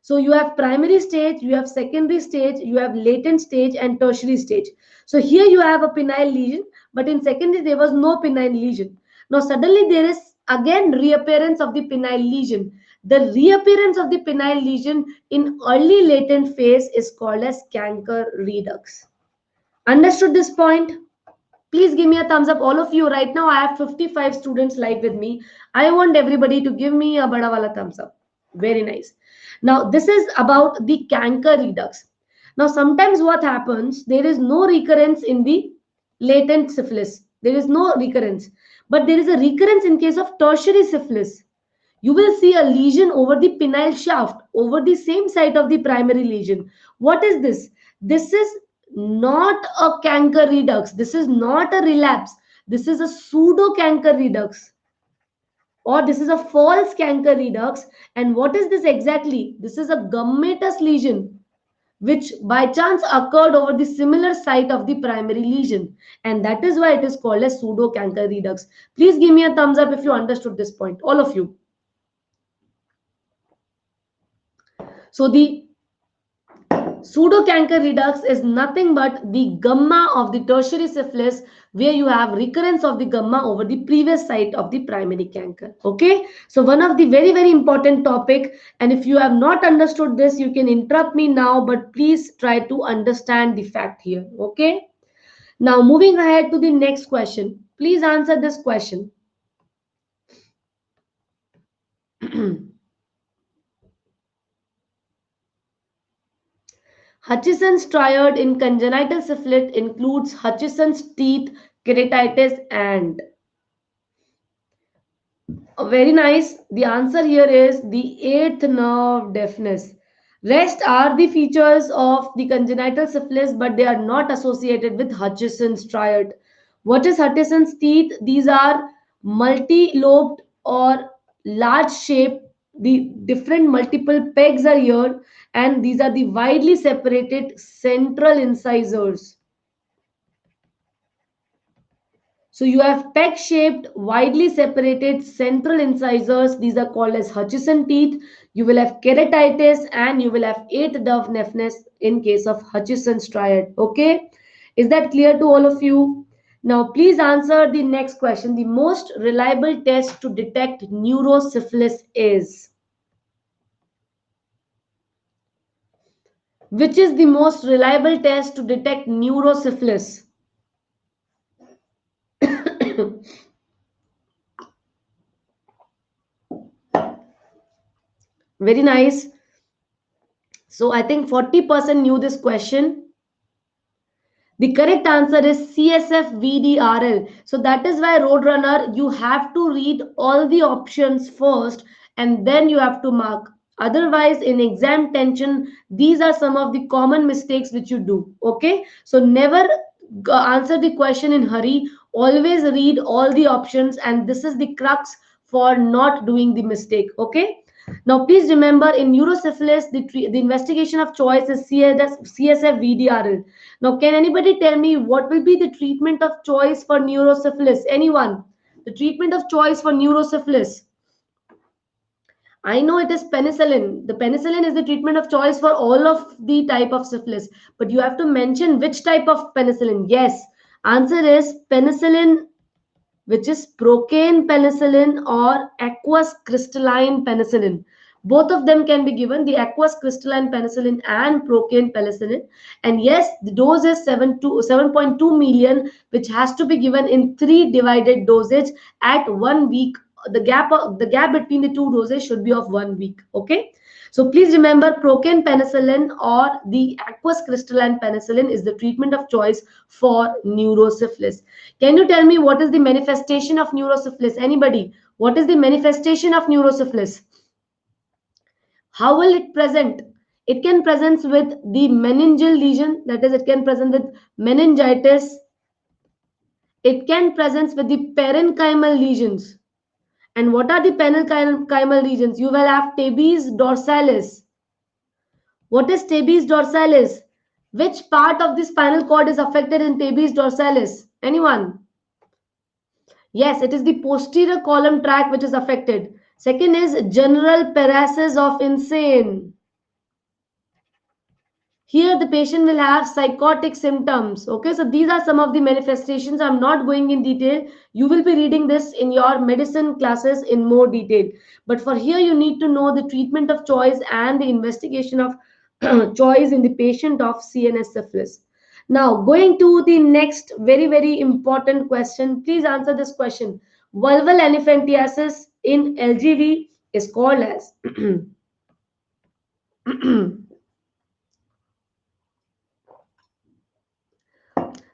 So you have primary stage, you have secondary stage, you have latent stage, and tertiary stage. So here you have a penile lesion, but in secondary there was no penile lesion. Now suddenly there is again reappearance of the penile lesion. The reappearance of the penile lesion in early latent phase is called as canker redux. Understood this point? Please give me a thumbs up, all of you. Right now I have 55 students live with me. I want everybody to give me a bada wala thumbs up. Very nice. Now this is about the canker redux. Now sometimes what happens, there is no recurrence in the latent syphilis. There is no recurrence. But there is a recurrence in case of tertiary syphilis. You will see a lesion over the penile shaft, over the same site of the primary lesion. What is this? This is not a canker redux. This is not a relapse. This is a pseudo canker redux, or this is a false canker redux. And what is this exactly? This is a gummatous lesion which by chance occurred over the similar site of the primary lesion, and that is why it is called as pseudo canker redux. Please give me a thumbs up if you understood this point, all of you. So the pseudo canker redux is nothing but the gamma of the tertiary syphilis, where you have recurrence of the gamma over the previous site of the primary canker. Okay, so one of the very important topic, and if you have not understood this, you can interrupt me now, but please try to understand the fact here. Okay, now moving ahead to the next question. Please answer this question. Hutchinson's triad in congenital syphilis includes Hutchinson's teeth, keratitis, and very nice. The answer here is the eighth nerve deafness. Rest are the features of the congenital syphilis, but they are not associated with Hutchinson's triad. What is Hutchinson's teeth? These are multi-lobed or large shape. The different multiple pegs are here, and these are the widely separated central incisors. So you have peg-shaped, widely separated central incisors. These are called as Hutchinson teeth. You will have keratitis and you will have eighth nerve deafness in case of Hutchinson's triad. Okay, is that clear to all of you? Now please answer the next question. The most reliable test to detect neurosyphilis is? Which is the most reliable test to detect neurosyphilis? Very nice. So I think 40% knew this question. The correct answer is CSF VDRL. So that is why Roadrunner, you have to read all the options first and then you have to mark. Otherwise, in exam tension, these are some of the common mistakes which you do. Okay, so never answer the question in hurry. Always read all the options, and this is the crux for not doing the mistake. Okay. Now, please remember in neurosyphilis, the investigation of choice is CSF VDRL. Now, can anybody tell me what will be the treatment of choice for neurosyphilis? Anyone? The treatment of choice for neurosyphilis. I know it is penicillin. The penicillin is the treatment of choice for all of the type of syphilis, but you have to mention which type of penicillin. Yes, answer is penicillin, which is procaine penicillin or aqueous crystalline penicillin. Both of them can be given, the aqueous crystalline penicillin and procaine penicillin. And yes, the dose is 7.2 million, which has to be given in 3 divided dosage at 1 week. The gap between the two doses should be of 1 week. Okay. So please remember, procaine penicillin or the aqueous crystalline penicillin is the treatment of choice for neurosyphilis. Can you tell me what is the manifestation of neurosyphilis? Anybody? What is the manifestation of neurosyphilis? How will it present? It can present with the meningeal lesion, that is, it can present with meningitis. It can present with the parenchymal lesions. And what are the parenchymal lesions? You will have tabes dorsalis. What is tabes dorsalis? Which part of the spinal cord is affected in tabes dorsalis? Anyone? Yes, it is the posterior column tract which is affected. Second is general paralysis of insane. Here the patient will have psychotic symptoms. Okay, so these are some of the manifestations. I'm not going in detail. You will be reading this in your medicine classes in more detail. But for here, you need to know the treatment of choice and the investigation of choice in the patient of CNS syphilis. Now, going to the next very, very important question. Please answer this question. Vulval elephantiasis in LGV is called as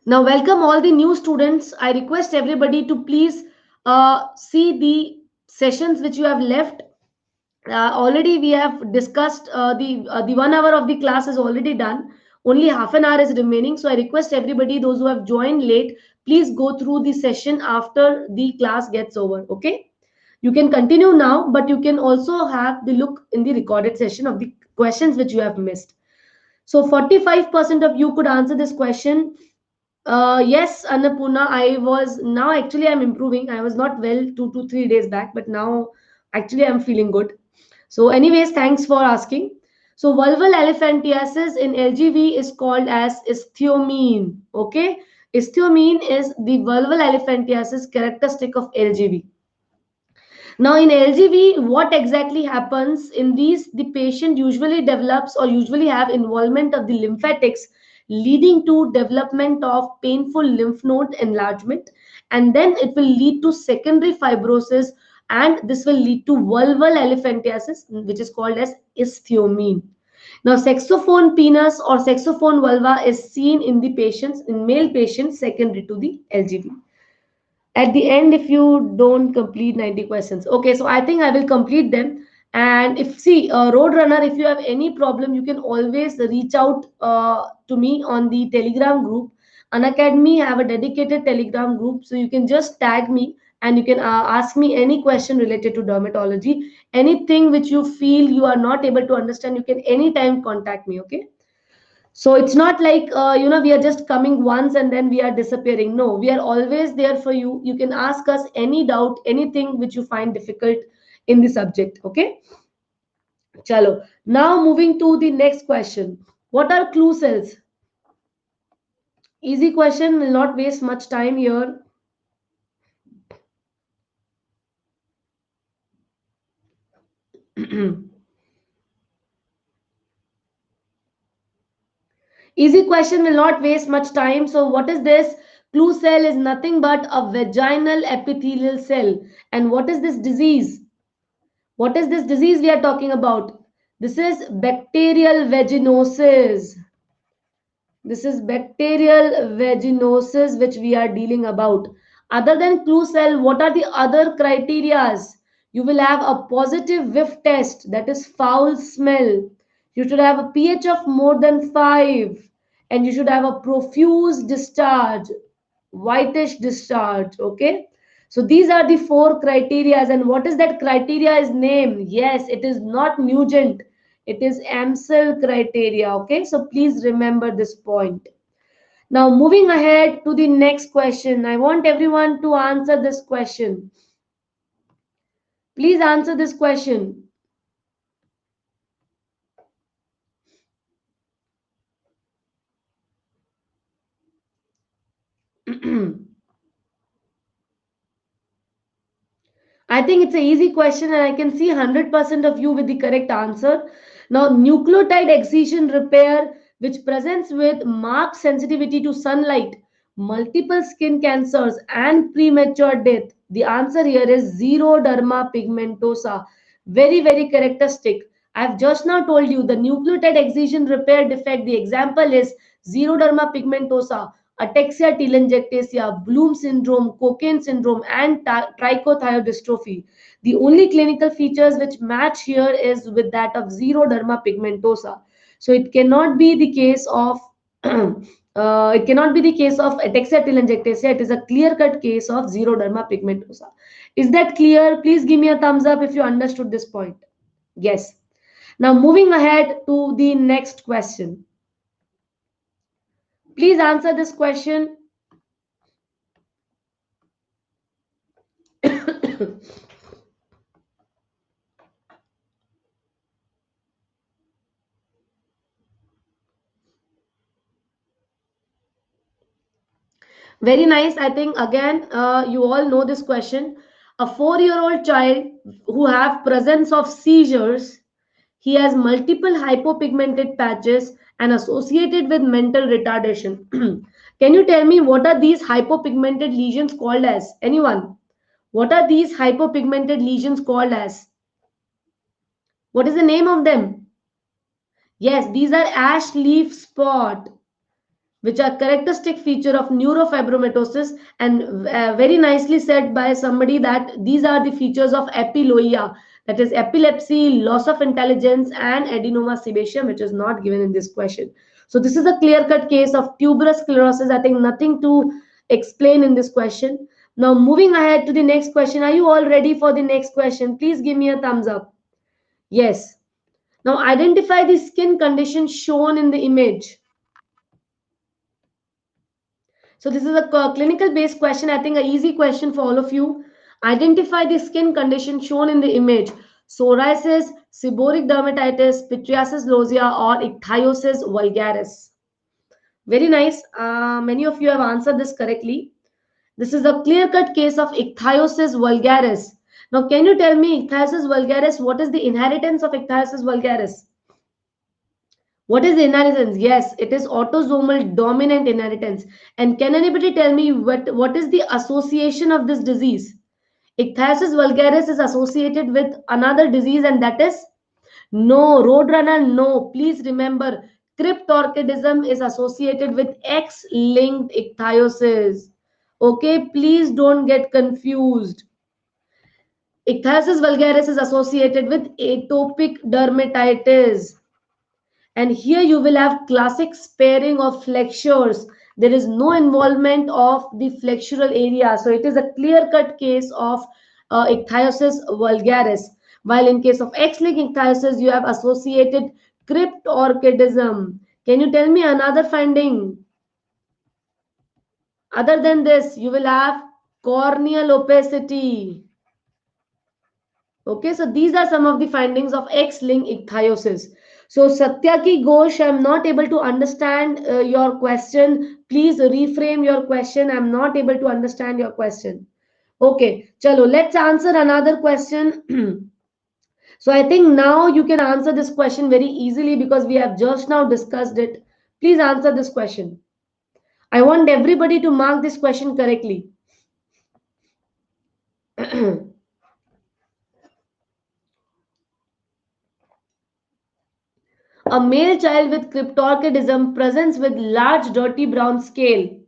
Now, welcome all the new students. I request everybody to please see the sessions which you have left. Already we have discussed the 1 hour of the class is already done. Only half an hour is remaining. So I request everybody, those who have joined late, please go through the session after the class gets over. Okay. You can continue now, but you can also have the look in the recorded session of the questions which you have missed. So 45% of you could answer this question. Yes, Annapurna, I was now actually I'm improving. I was not well 2 to 3 days back, but now actually I'm feeling good. So, anyways, thanks for asking. So, vulval elephantiasis in LGV is called as ischemia. Okay, ischemia is the vulval elephantiasis characteristic of LGV. Now, in LGV, what exactly happens in these? The patient usually develops or usually have involvement of the lymphatics leading to development of painful lymph node enlargement, and then it will lead to secondary fibrosis, and this will lead to vulval elephantiasis, which is called as ischemia. Now, saxophone penis or saxophone vulva is seen in the patients, in male patients, secondary to the LGV. At the end, if you don't complete 90 questions, okay, so I think I will complete them. And if see, Roadrunner, if you have any problem, you can always reach out to me on the Telegram group. Unacademy have a dedicated Telegram group, so you can just tag me and you can ask me any question related to dermatology. Anything which you feel you are not able to understand, you can anytime contact me. Okay. So it's not like we are just coming once and then we are disappearing. No, we are always there for you. You can ask us any doubt, anything which you find difficult in the subject. Okay. Chalo. Now moving to the next question. What are clue cells? Easy question, will not waste much time here. Easy question, will not waste much time. So what is this? Clue cell is nothing but a vaginal epithelial cell. And what is this disease? What is this disease we are talking about? This is bacterial vaginosis. This is bacterial vaginosis which we are dealing about. Other than clue cell, what are the other criterias? You will have a positive whiff test, that is foul smell. You should have a pH of more than 5, and you should have a profuse discharge, whitish discharge. Okay, so these are the four criterias. And what is that criteria is name? Yes, it is not Nugent, it is Amsel criteria. Okay, so please remember this point. Now moving ahead to the next question, I want everyone to answer this question. Please answer this question. I think it's an easy question, and I can see 100% of you with the correct answer. Now, nucleotide excision repair, which presents with marked sensitivity to sunlight, multiple skin cancers, and premature death. The answer here is xeroderma pigmentosa. Very, very characteristic. I've just now told you the nucleotide excision repair defect. The example is xeroderma pigmentosa, ataxia telangiectasia, Bloom syndrome, Cockayne syndrome, and trichothiodystrophy. The only clinical features which match here is with that of xeroderma pigmentosa. So it cannot be the case of it cannot be the case of ataxia telangiectasia. It is a clear-cut case of xeroderma pigmentosa. Is that clear? Please give me a thumbs up if you understood this point. Yes. Now moving ahead to the next question. Please answer this question. Very nice. I think again, you all know this question. A 4-year-old child who have presence of seizures, he has multiple hypopigmented patches and associated with mental retardation. Can you tell me what are these hypopigmented lesions called as? Anyone? What are these hypopigmented lesions called as? What is the name of them? Yes, these are ash leaf spot, which are characteristic feature of neurofibromatosis, and very nicely said by somebody that these are the features of epiloia, that is epilepsy, loss of intelligence, and adenoma sebaceum, which is not given in this question. So this is a clear-cut case of tuberous sclerosis. I think nothing to explain in this question. Now moving ahead to the next question. Are you all ready for the next question? Please give me a thumbs up. Yes. Now identify the skin condition shown in the image. So this is a clinical based question. I think an easy question for all of you. Identify the skin condition shown in the image. Psoriasis, seborrheic dermatitis, pityriasis lozea, or ichthyosis vulgaris. Very nice. Many of you have answered this correctly. This is a clear-cut case of ichthyosis vulgaris. Now, can you tell me ichthyosis vulgaris, what is the inheritance of ichthyosis vulgaris? What is inheritance? Yes, it is autosomal dominant inheritance. And can anybody tell me what is the association of this disease? Ichthyosis vulgaris is associated with another disease, and that is no, roadrunner, no. Please remember, cryptorchidism is associated with X-linked ichthyosis. Okay, please don't get confused. Ichthyosis vulgaris is associated with atopic dermatitis. And here you will have classic sparing of flexures. There is no involvement of the flexural area. So it is a clear-cut case of ichthyosis vulgaris. While in case of X-linked ichthyosis, you have associated cryptorchidism. Can you tell me another finding? Other than this, you will have corneal opacity. Okay, so these are some of the findings of X-linked ichthyosis. So Satyaki Ghosh, I'm not able to understand your question. Please reframe your question. I'm not able to understand your question. Okay, chalo, let's answer another question. So I think now you can answer this question very easily because we have just now discussed it. Please answer this question. I want everybody to mark this question correctly. A male child with cryptorchidism presents with large dirty brown scale.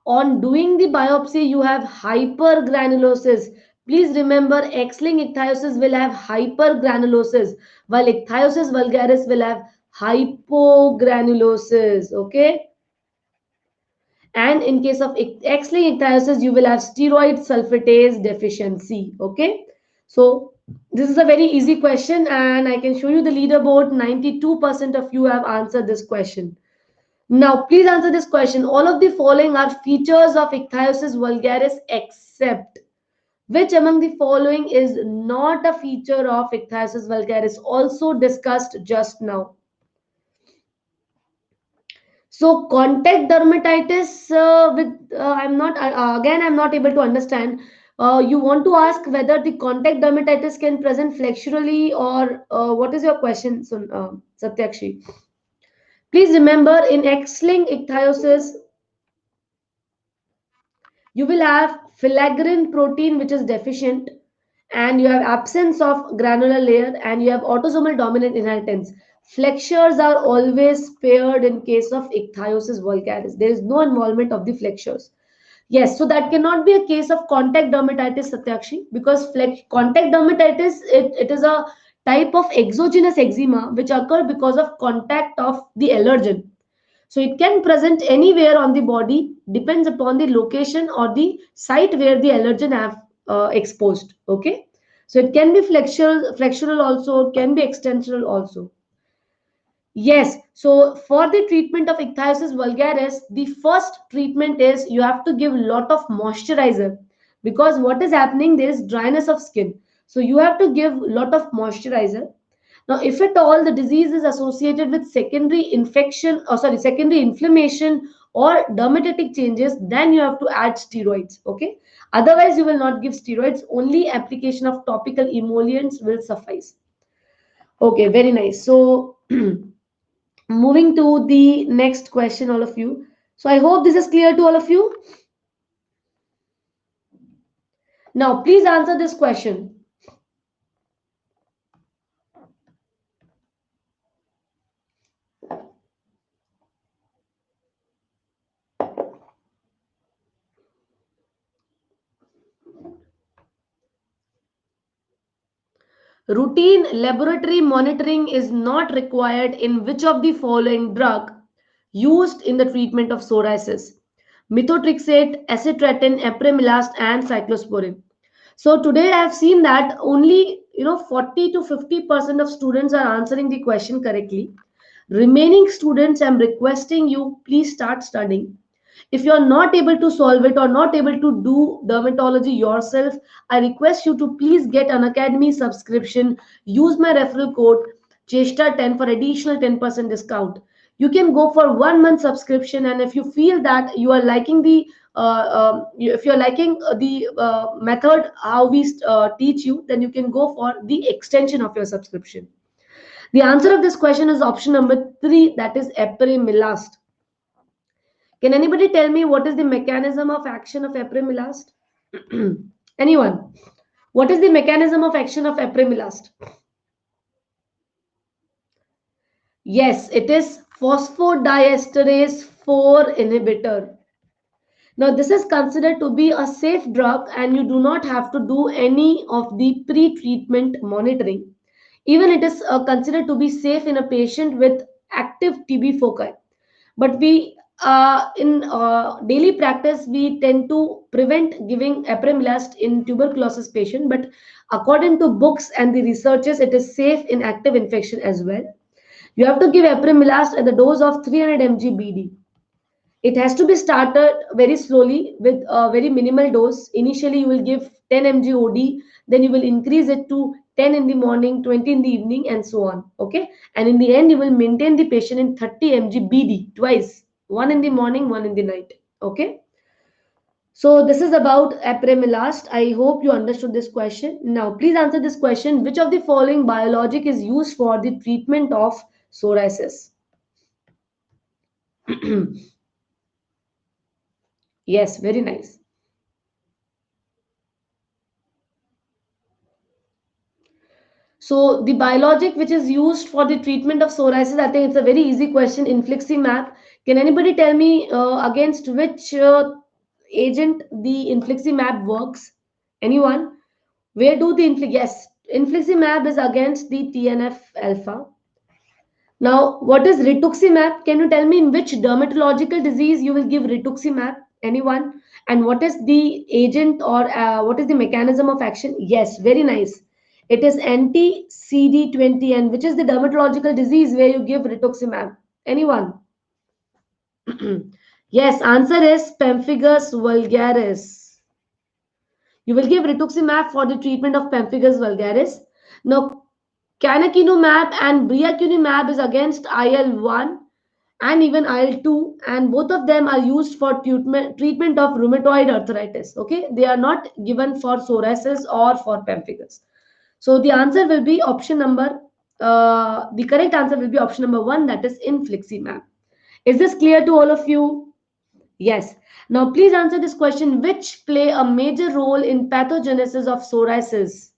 On doing the biopsy, you have hypergranulosis. Please remember, X-linked ichthyosis will have hypergranulosis, while ichthyosis vulgaris will have hypogranulosis. Okay. And in case of X-linked ichthyosis, you will have steroid sulfatase deficiency. Okay. So this is a very easy question, and I can show you the leaderboard. 92% of you have answered this question. Now, please answer this question. All of the following are features of ichthyosis vulgaris except which among the following is not a feature of ichthyosis vulgaris, also discussed just now. So, contact dermatitis I'm not able to understand. You want to ask whether the contact dermatitis can present flexurally, or what is your question, Satyakshi? Please remember, in X-linked ichthyosis, you will have filaggrin protein which is deficient, and you have absence of granular layer, and you have autosomal dominant inheritance. Flexures are always spared in case of ichthyosis vulgaris. There is no involvement of the flexures. Yes, so that cannot be a case of contact dermatitis, Satyakshi, because contact dermatitis, it is a type of exogenous eczema which occur because of contact of the allergen. So it can present anywhere on the body, depends upon the location or the site where the allergen have exposed. Okay. So it can be flexural also, can be extensional also. Yes. So for the treatment of ichthyosis vulgaris, the first treatment is you have to give lot of moisturizer, because what is happening, there is dryness of skin. So you have to give lot of moisturizer. Now, if at all the disease is associated with secondary inflammation or dermatitic changes, then you have to add steroids. Okay. Otherwise, you will not give steroids. Only application of topical emollients will suffice. Okay, very nice. So, moving to the next question, all of you. So, I hope this is clear to all of you. Now, please answer this question. Routine laboratory monitoring is not required in which of the following drug used in the treatment of psoriasis? Methotrexate, acitretin, apremilast, and cyclosporin. So today I have seen that only 40 to 50% of students are answering the question correctly. Remaining students, I'm requesting you, please start studying. If you're not able to solve it or not able to do dermatology yourself, I request you to please get an academy subscription. Use my referral code cheshta 10 for additional 10% discount. You can go for 1 month subscription, and if you feel that you are liking the if you're liking the method how we teach you, then you can go for the extension of your subscription. The answer of this question is option number 3, that is apremilast. Can anybody tell me what is the mechanism of action of apremilast? Anyone? What is the mechanism of action of apremilast? Yes, it is phosphodiesterase 4 inhibitor. Now, this is considered to be a safe drug and you do not have to do any of the pre-treatment monitoring. Even it is considered to be safe in a patient with active TB foci. But we, in daily practice, we tend to prevent giving apremilast in tuberculosis patient. But according to books and the researchers, it is safe in active infection as well. You have to give apremilast at the dose of 300 mg BD. It has to be started very slowly with a very minimal dose. Initially, you will give 10 mg OD, then you will increase it to 10 in the morning, 20 in the evening, and so on. Okay, and in the end, you will maintain the patient in 30 mg BD twice, one in the morning, one in the night. Okay. So this is about apremilast. I hope you understood this question. Now, please answer this question. Which of the following biologic is used for the treatment of psoriasis? Yes, very nice. So the biologic which is used for the treatment of psoriasis, I think it's a very easy question. Infliximab. Can anybody tell me against which agent the infliximab works? Anyone? Where do the yes, infliximab is against the TNF alpha. Now, what is rituximab? Can you tell me in which dermatological disease you will give rituximab? Anyone? And what is the agent or what is the mechanism of action? Yes, very nice. It is anti-CD20, and which is the dermatological disease where you give rituximab? Anyone? Yes, answer is pemphigus vulgaris. You will give rituximab for the treatment of pemphigus vulgaris. Now, canakinumab and briacuninumab is against IL-1 and even IL-2, and both of them are used for treatment of rheumatoid arthritis. Okay, they are not given for psoriasis or for pemphigus. So the answer will be option number, the correct answer will be option number 1, that is infliximab. Is this clear to all of you? Yes. Now please answer this question. Which play a major role in pathogenesis of psoriasis?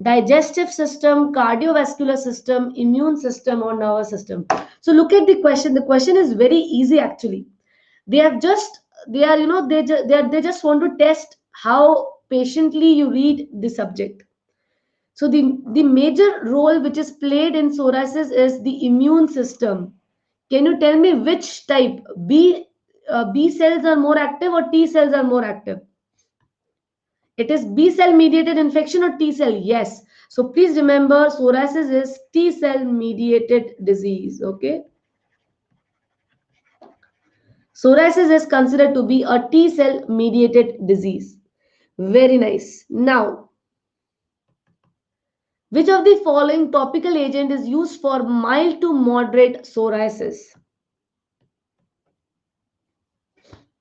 Digestive system, cardiovascular system, immune system, or nervous system? So look at the question. The question is very easy actually. They have just, they are, they just want to test how patiently you read the subject. So the major role which is played in psoriasis is the immune system. Can you tell me which type? B cells are more active or T cells are more active? It is B cell mediated infection or T cell? Yes. So please remember, psoriasis is T cell mediated disease. Okay. Psoriasis is considered to be a T cell mediated disease. Very nice. Now, which of the following topical agent is used for mild to moderate psoriasis?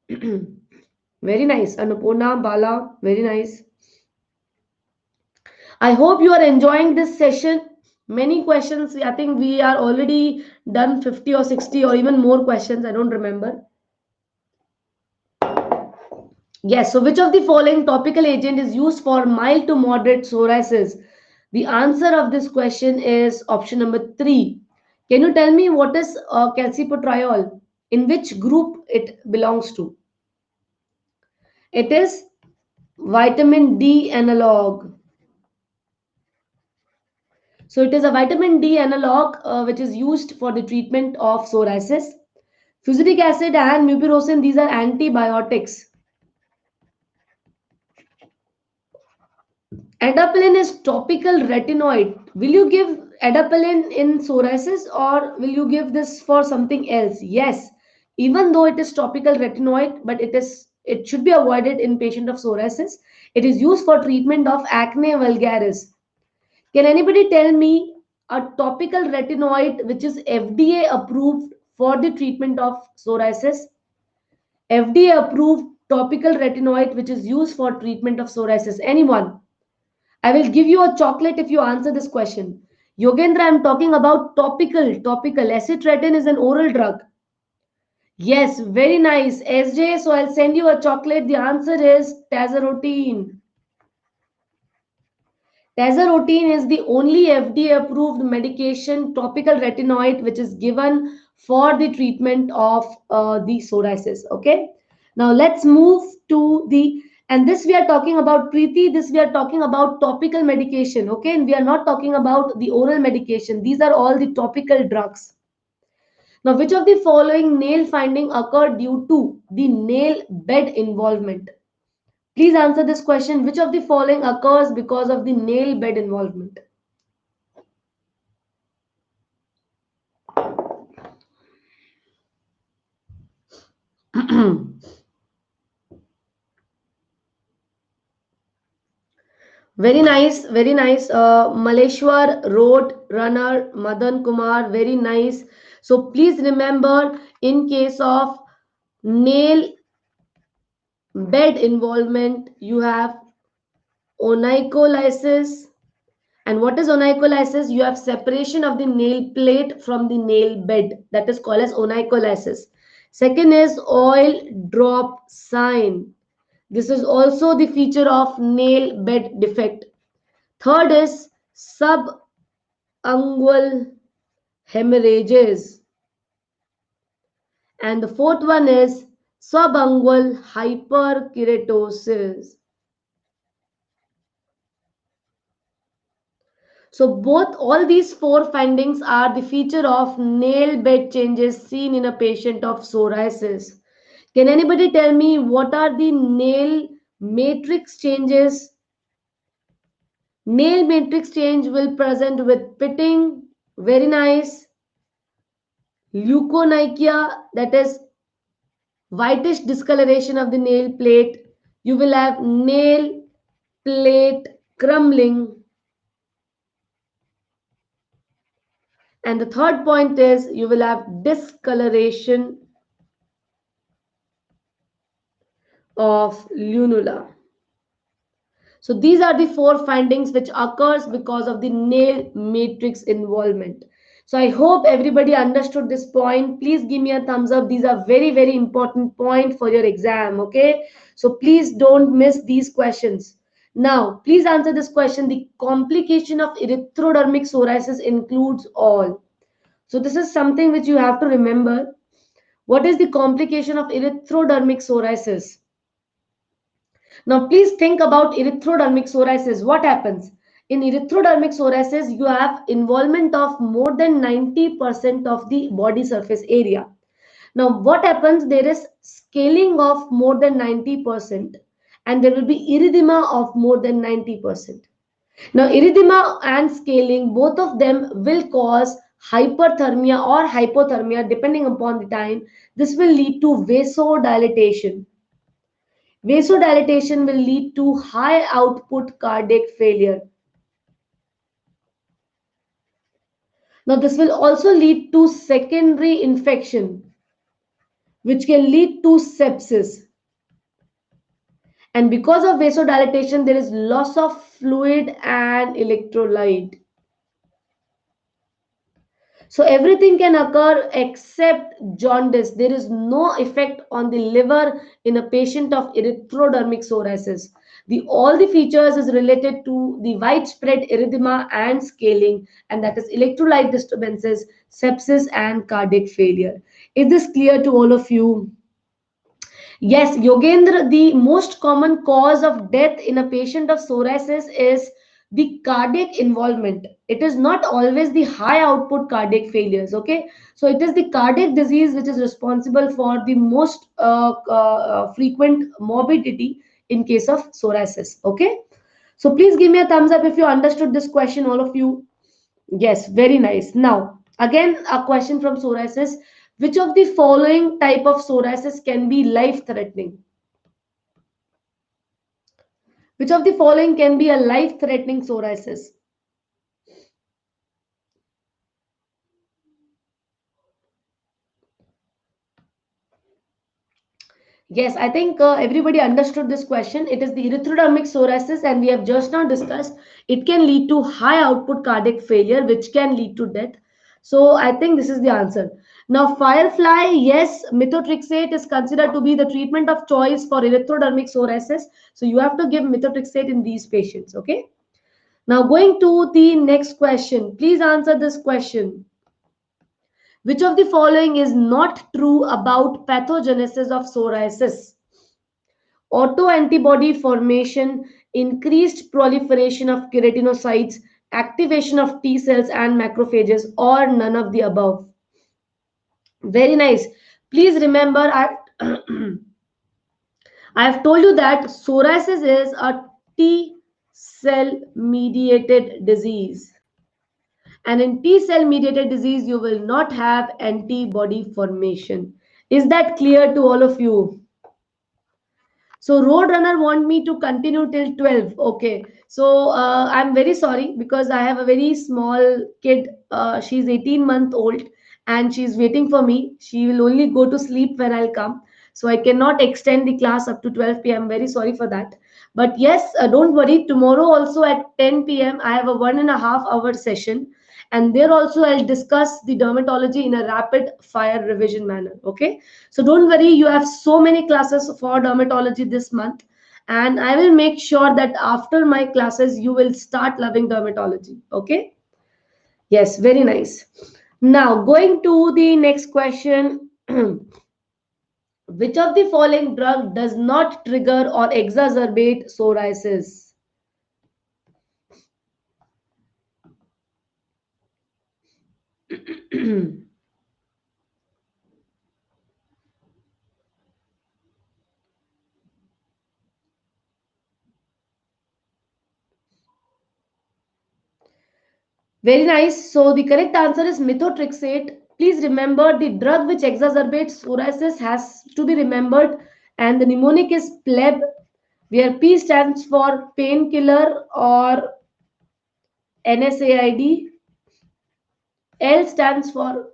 Very nice. Annapurna, Bala, very nice. I hope you are enjoying this session. Many questions. I think we are already done 50 or 60 or even more questions. I don't remember. Yes. So which of the following topical agent is used for mild to moderate psoriasis? The answer of this question is option number 3. Can you tell me what is calcipotriol? In which group it belongs to? It is vitamin D analog. So it is a vitamin D analog which is used for the treatment of psoriasis. Fusidic acid and mupirocin, these are antibiotics. Adapalene is topical retinoid. Will you give adapalene in psoriasis or will you give this for something else? Yes, even though it is topical retinoid, but it should be avoided in patient of psoriasis. It is used for treatment of acne vulgaris. Can anybody tell me a topical retinoid which is FDA approved for the treatment of psoriasis? FDA approved topical retinoid which is used for treatment of psoriasis. Anyone? I will give you a chocolate if you answer this question. Yogendra, I'm talking about topical. Topical. Acitretin is an oral drug. Yes, very nice. SJ, so I'll send you a chocolate. The answer is tazarotene. Tazarotene is the only FDA approved medication, topical retinoid, which is given for the treatment of the psoriasis. Okay. Now let's move to the, and this we are talking about Preeti, this we are talking about topical medication. Okay. And we are not talking about the oral medication. These are all the topical drugs. Now, which of the following nail finding occurred due to the nail bed involvement? Please answer this question. Which of the following occurs because of the nail bed involvement? Very nice, very nice. Maleshwar Road Runner Madan Kumar, very nice. So please remember, in case of nail bed involvement, you have onycholysis. And what is onycholysis? You have separation of the nail plate from the nail bed. That is called as onycholysis. Second is oil drop sign. This is also the feature of nail bed defect. Third is subungual hemorrhages. And the fourth one is subungual hyperkeratosis. So both all these four findings are the feature of nail bed changes seen in a patient of psoriasis. Can anybody tell me what are the nail matrix changes? Nail matrix change will present with pitting, very nice, leukonychia, that is whitish discoloration of the nail plate. You will have nail plate crumbling. And the third point is you will have discoloration of lunula. So these are the four findings which occurs because of the nail matrix involvement. So I hope everybody understood this point. Please give me a thumbs up. These are very, very important point for your exam. Okay. So please don't miss these questions. Now, please answer this question. The complication of erythrodermic psoriasis includes all. So this is something which you have to remember. What is the complication of erythrodermic psoriasis? Now, please think about erythrodermic psoriasis. What happens? In erythrodermic psoriasis, you have involvement of more than 90% of the body surface area. Now, what happens? There is scaling of more than 90%, and there will be erythema of more than 90%. Now, erythema and scaling, both of them will cause hyperthermia or hypothermia depending upon the time. This will lead to vasodilatation. Vasodilatation will lead to high output cardiac failure. Now, this will also lead to secondary infection, which can lead to sepsis. And because of vasodilatation, there is loss of fluid and electrolyte. So everything can occur except jaundice. There is no effect on the liver in a patient of erythrodermic psoriasis. All the features is related to the widespread erythema and scaling, and that is electrolyte disturbances, sepsis, and cardiac failure. Is this clear to all of you? Yes, Yogendra, the most common cause of death in a patient of psoriasis is the cardiac involvement. It is not always the high output cardiac failures, okay? So it is the cardiac disease which is responsible for the most frequent morbidity in case of psoriasis, okay? So please give me a thumbs up if you understood this question, all of you. Yes, very nice. Now, again, a question from psoriasis. Which of the following type of psoriasis can be life-threatening? Which of the following can be a life-threatening psoriasis? Yes, I think everybody understood this question. It is the erythrodermic psoriasis, and we have just now discussed it can lead to high output cardiac failure, which can lead to death. So I think this is the answer. Now, firefly, yes, methotrexate is considered to be the treatment of choice for erythrodermic psoriasis. So you have to give methotrexate in these patients. Okay. Now, going to the next question. Please answer this question. Which of the following is not true about pathogenesis of psoriasis? Autoantibody formation, increased proliferation of keratinocytes, activation of T cells and macrophages, or none of the above. Very nice. Please remember, I have told you that psoriasis is a T cell mediated disease. And in T cell mediated disease, you will not have antibody formation. Is that clear to all of you? So Roadrunner want me to continue till 12. Okay. So I'm very sorry because I have a very small kid. She's 18-month old and she's waiting for me. She will only go to sleep when I'll come. So I cannot extend the class up to 12 p.m. Very sorry for that. But yes, don't worry. Tomorrow also at 10 p.m. I have a 1.5 hour session. And there also I'll discuss the dermatology in a rapid fire revision manner. Okay. So don't worry, you have so many classes for dermatology this month, and I will make sure that after my classes, you will start loving dermatology. Okay? Yes, very nice. Now, going to the next question. Which of the following drug does not trigger or exacerbate psoriasis? Very nice. So the correct answer is methotrexate. Please remember the drug which exacerbates psoriasis has to be remembered, and the mnemonic is pleb, where P stands for painkiller or NSAID, L stands for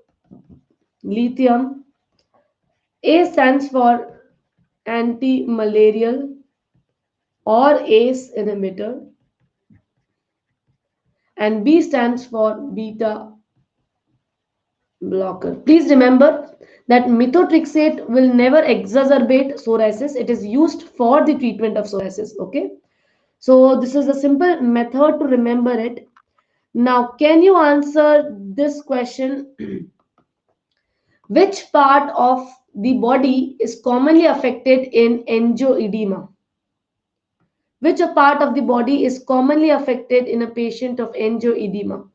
lithium, A stands for anti-malarial or ACE inhibitor, and B stands for beta blocker. Please remember that methotrexate will never exacerbate psoriasis. It is used for the treatment of psoriasis. Okay. So this is a simple method to remember it. Now, can you answer this question? Which part of the body is commonly affected in angioedema? Which a part of the body is commonly affected in a patient of angioedema?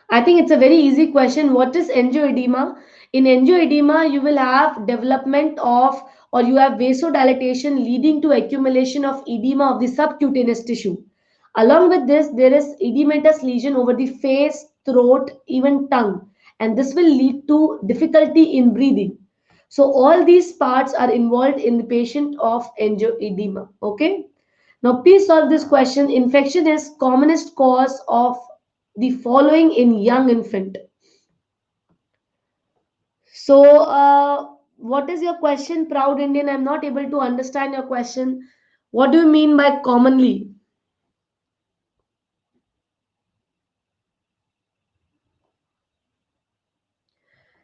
I think it's a very easy question. What is angioedema? In angioedema, you will have development of or you have vasodilatation leading to accumulation of edema of the subcutaneous tissue. Along with this, there is edematous lesion over the face, throat, even tongue, and this will lead to difficulty in breathing. So all these parts are involved in the patient of angioedema. Okay. Now, please solve this question. Infection is commonest cause of the following in young infant. So, what is your question, proud Indian? I'm not able to understand your question. What do you mean by commonly?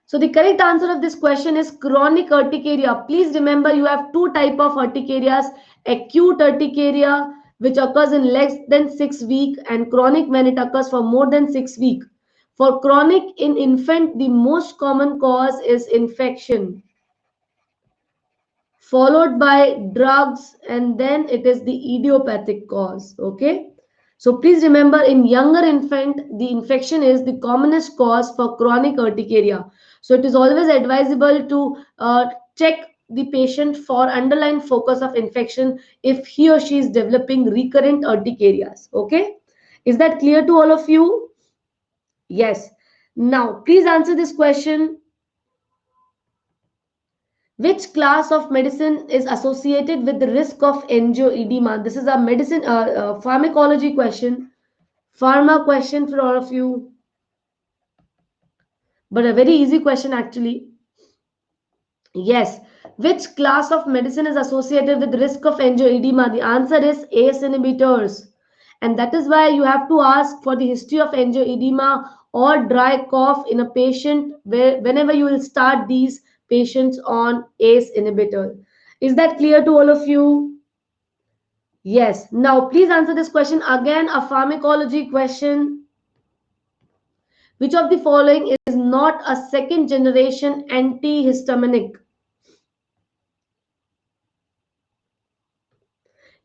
So the correct answer of this question is chronic urticaria. Please remember you have two type of urticarias, acute urticaria which occurs in less than 6 weeks and chronic when it occurs for more than 6 weeks. For chronic in infant, the most common cause is infection, followed by drugs, and then it is the idiopathic cause. Okay. So please remember in younger infant, the infection is the commonest cause for chronic urticaria. So it is always advisable to check the patient for underlying focus of infection if he or she is developing recurrent urticarias. Okay. Is that clear to all of you? Yes. Now, please answer this question. Which class of medicine is associated with the risk of angioedema? This is a medicine pharmacology question, pharma question for all of you. but a very easy question actually. Yes. Which class of medicine is associated with risk of angioedema? The answer is ACE inhibitors. And that is why you have to ask for the history of angioedema or dry cough in a patient whenever you will start these patients on ACE inhibitor. Is that clear to all of you? Yes. Now please answer this question again, a pharmacology question. Which of the following is not a second generation antihistaminic?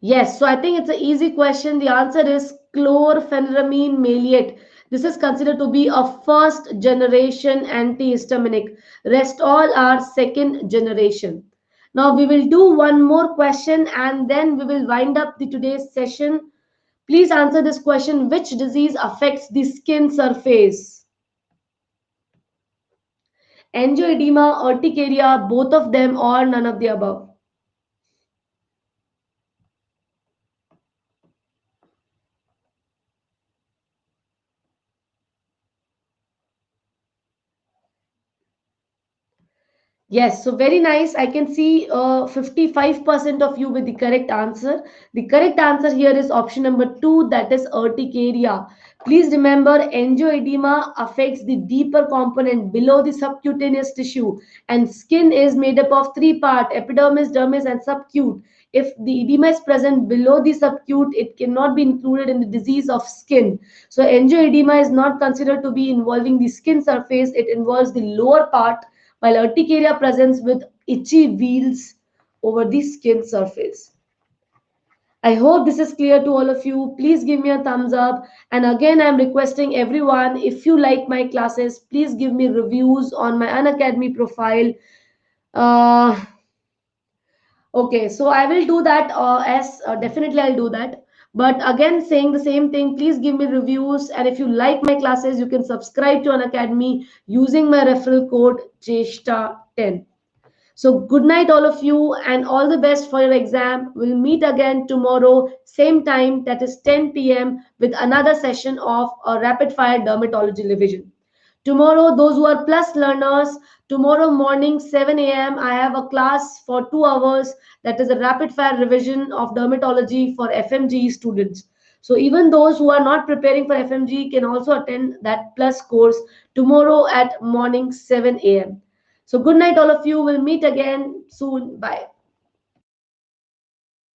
Yes, so I think it's an easy question. The answer is chlorpheniramine maleate. This is considered to be a first generation antihistaminic. Rest all are second generation. Now we will do one more question and then we will wind up the today's session. Please answer this question. Which disease affects the skin surface? Angioedema, urticaria, both of them or none of the above? Yes, so very nice. I can see 55% of you with the correct answer. The correct answer here is option number two, that is urticaria. Please remember, angioedema affects the deeper component below the subcutaneous tissue, and skin is made up of three parts: epidermis, dermis, and subcute. If the edema is present below the subcute, it cannot be included in the disease of skin. So, angioedema is not considered to be involving the skin surface, it involves the lower part, while urticaria presents with itchy wheals over the skin surface. I hope this is clear to all of you. Please give me a thumbs up. And again, I'm requesting everyone, if you like my classes, please give me reviews on my Unacademy profile. Uh, okay, so I will do that as definitely I'll do that. But again, saying the same thing, please give me reviews. And if you like my classes, you can subscribe to Unacademy using my referral code CHESTA10. So, good night, all of you, and all the best for your exam. We'll meet again tomorrow, same time, that is 10 p.m., with another session of a rapid fire dermatology revision. Tomorrow, those who are plus learners, tomorrow morning, 7 a.m., I have a class for 2 hours, that is a rapid fire revision of dermatology for FMGE students. So, even those who are not preparing for FMGE can also attend that plus course tomorrow at morning 7 a.m. So good night, all of you. We'll meet again soon. Bye.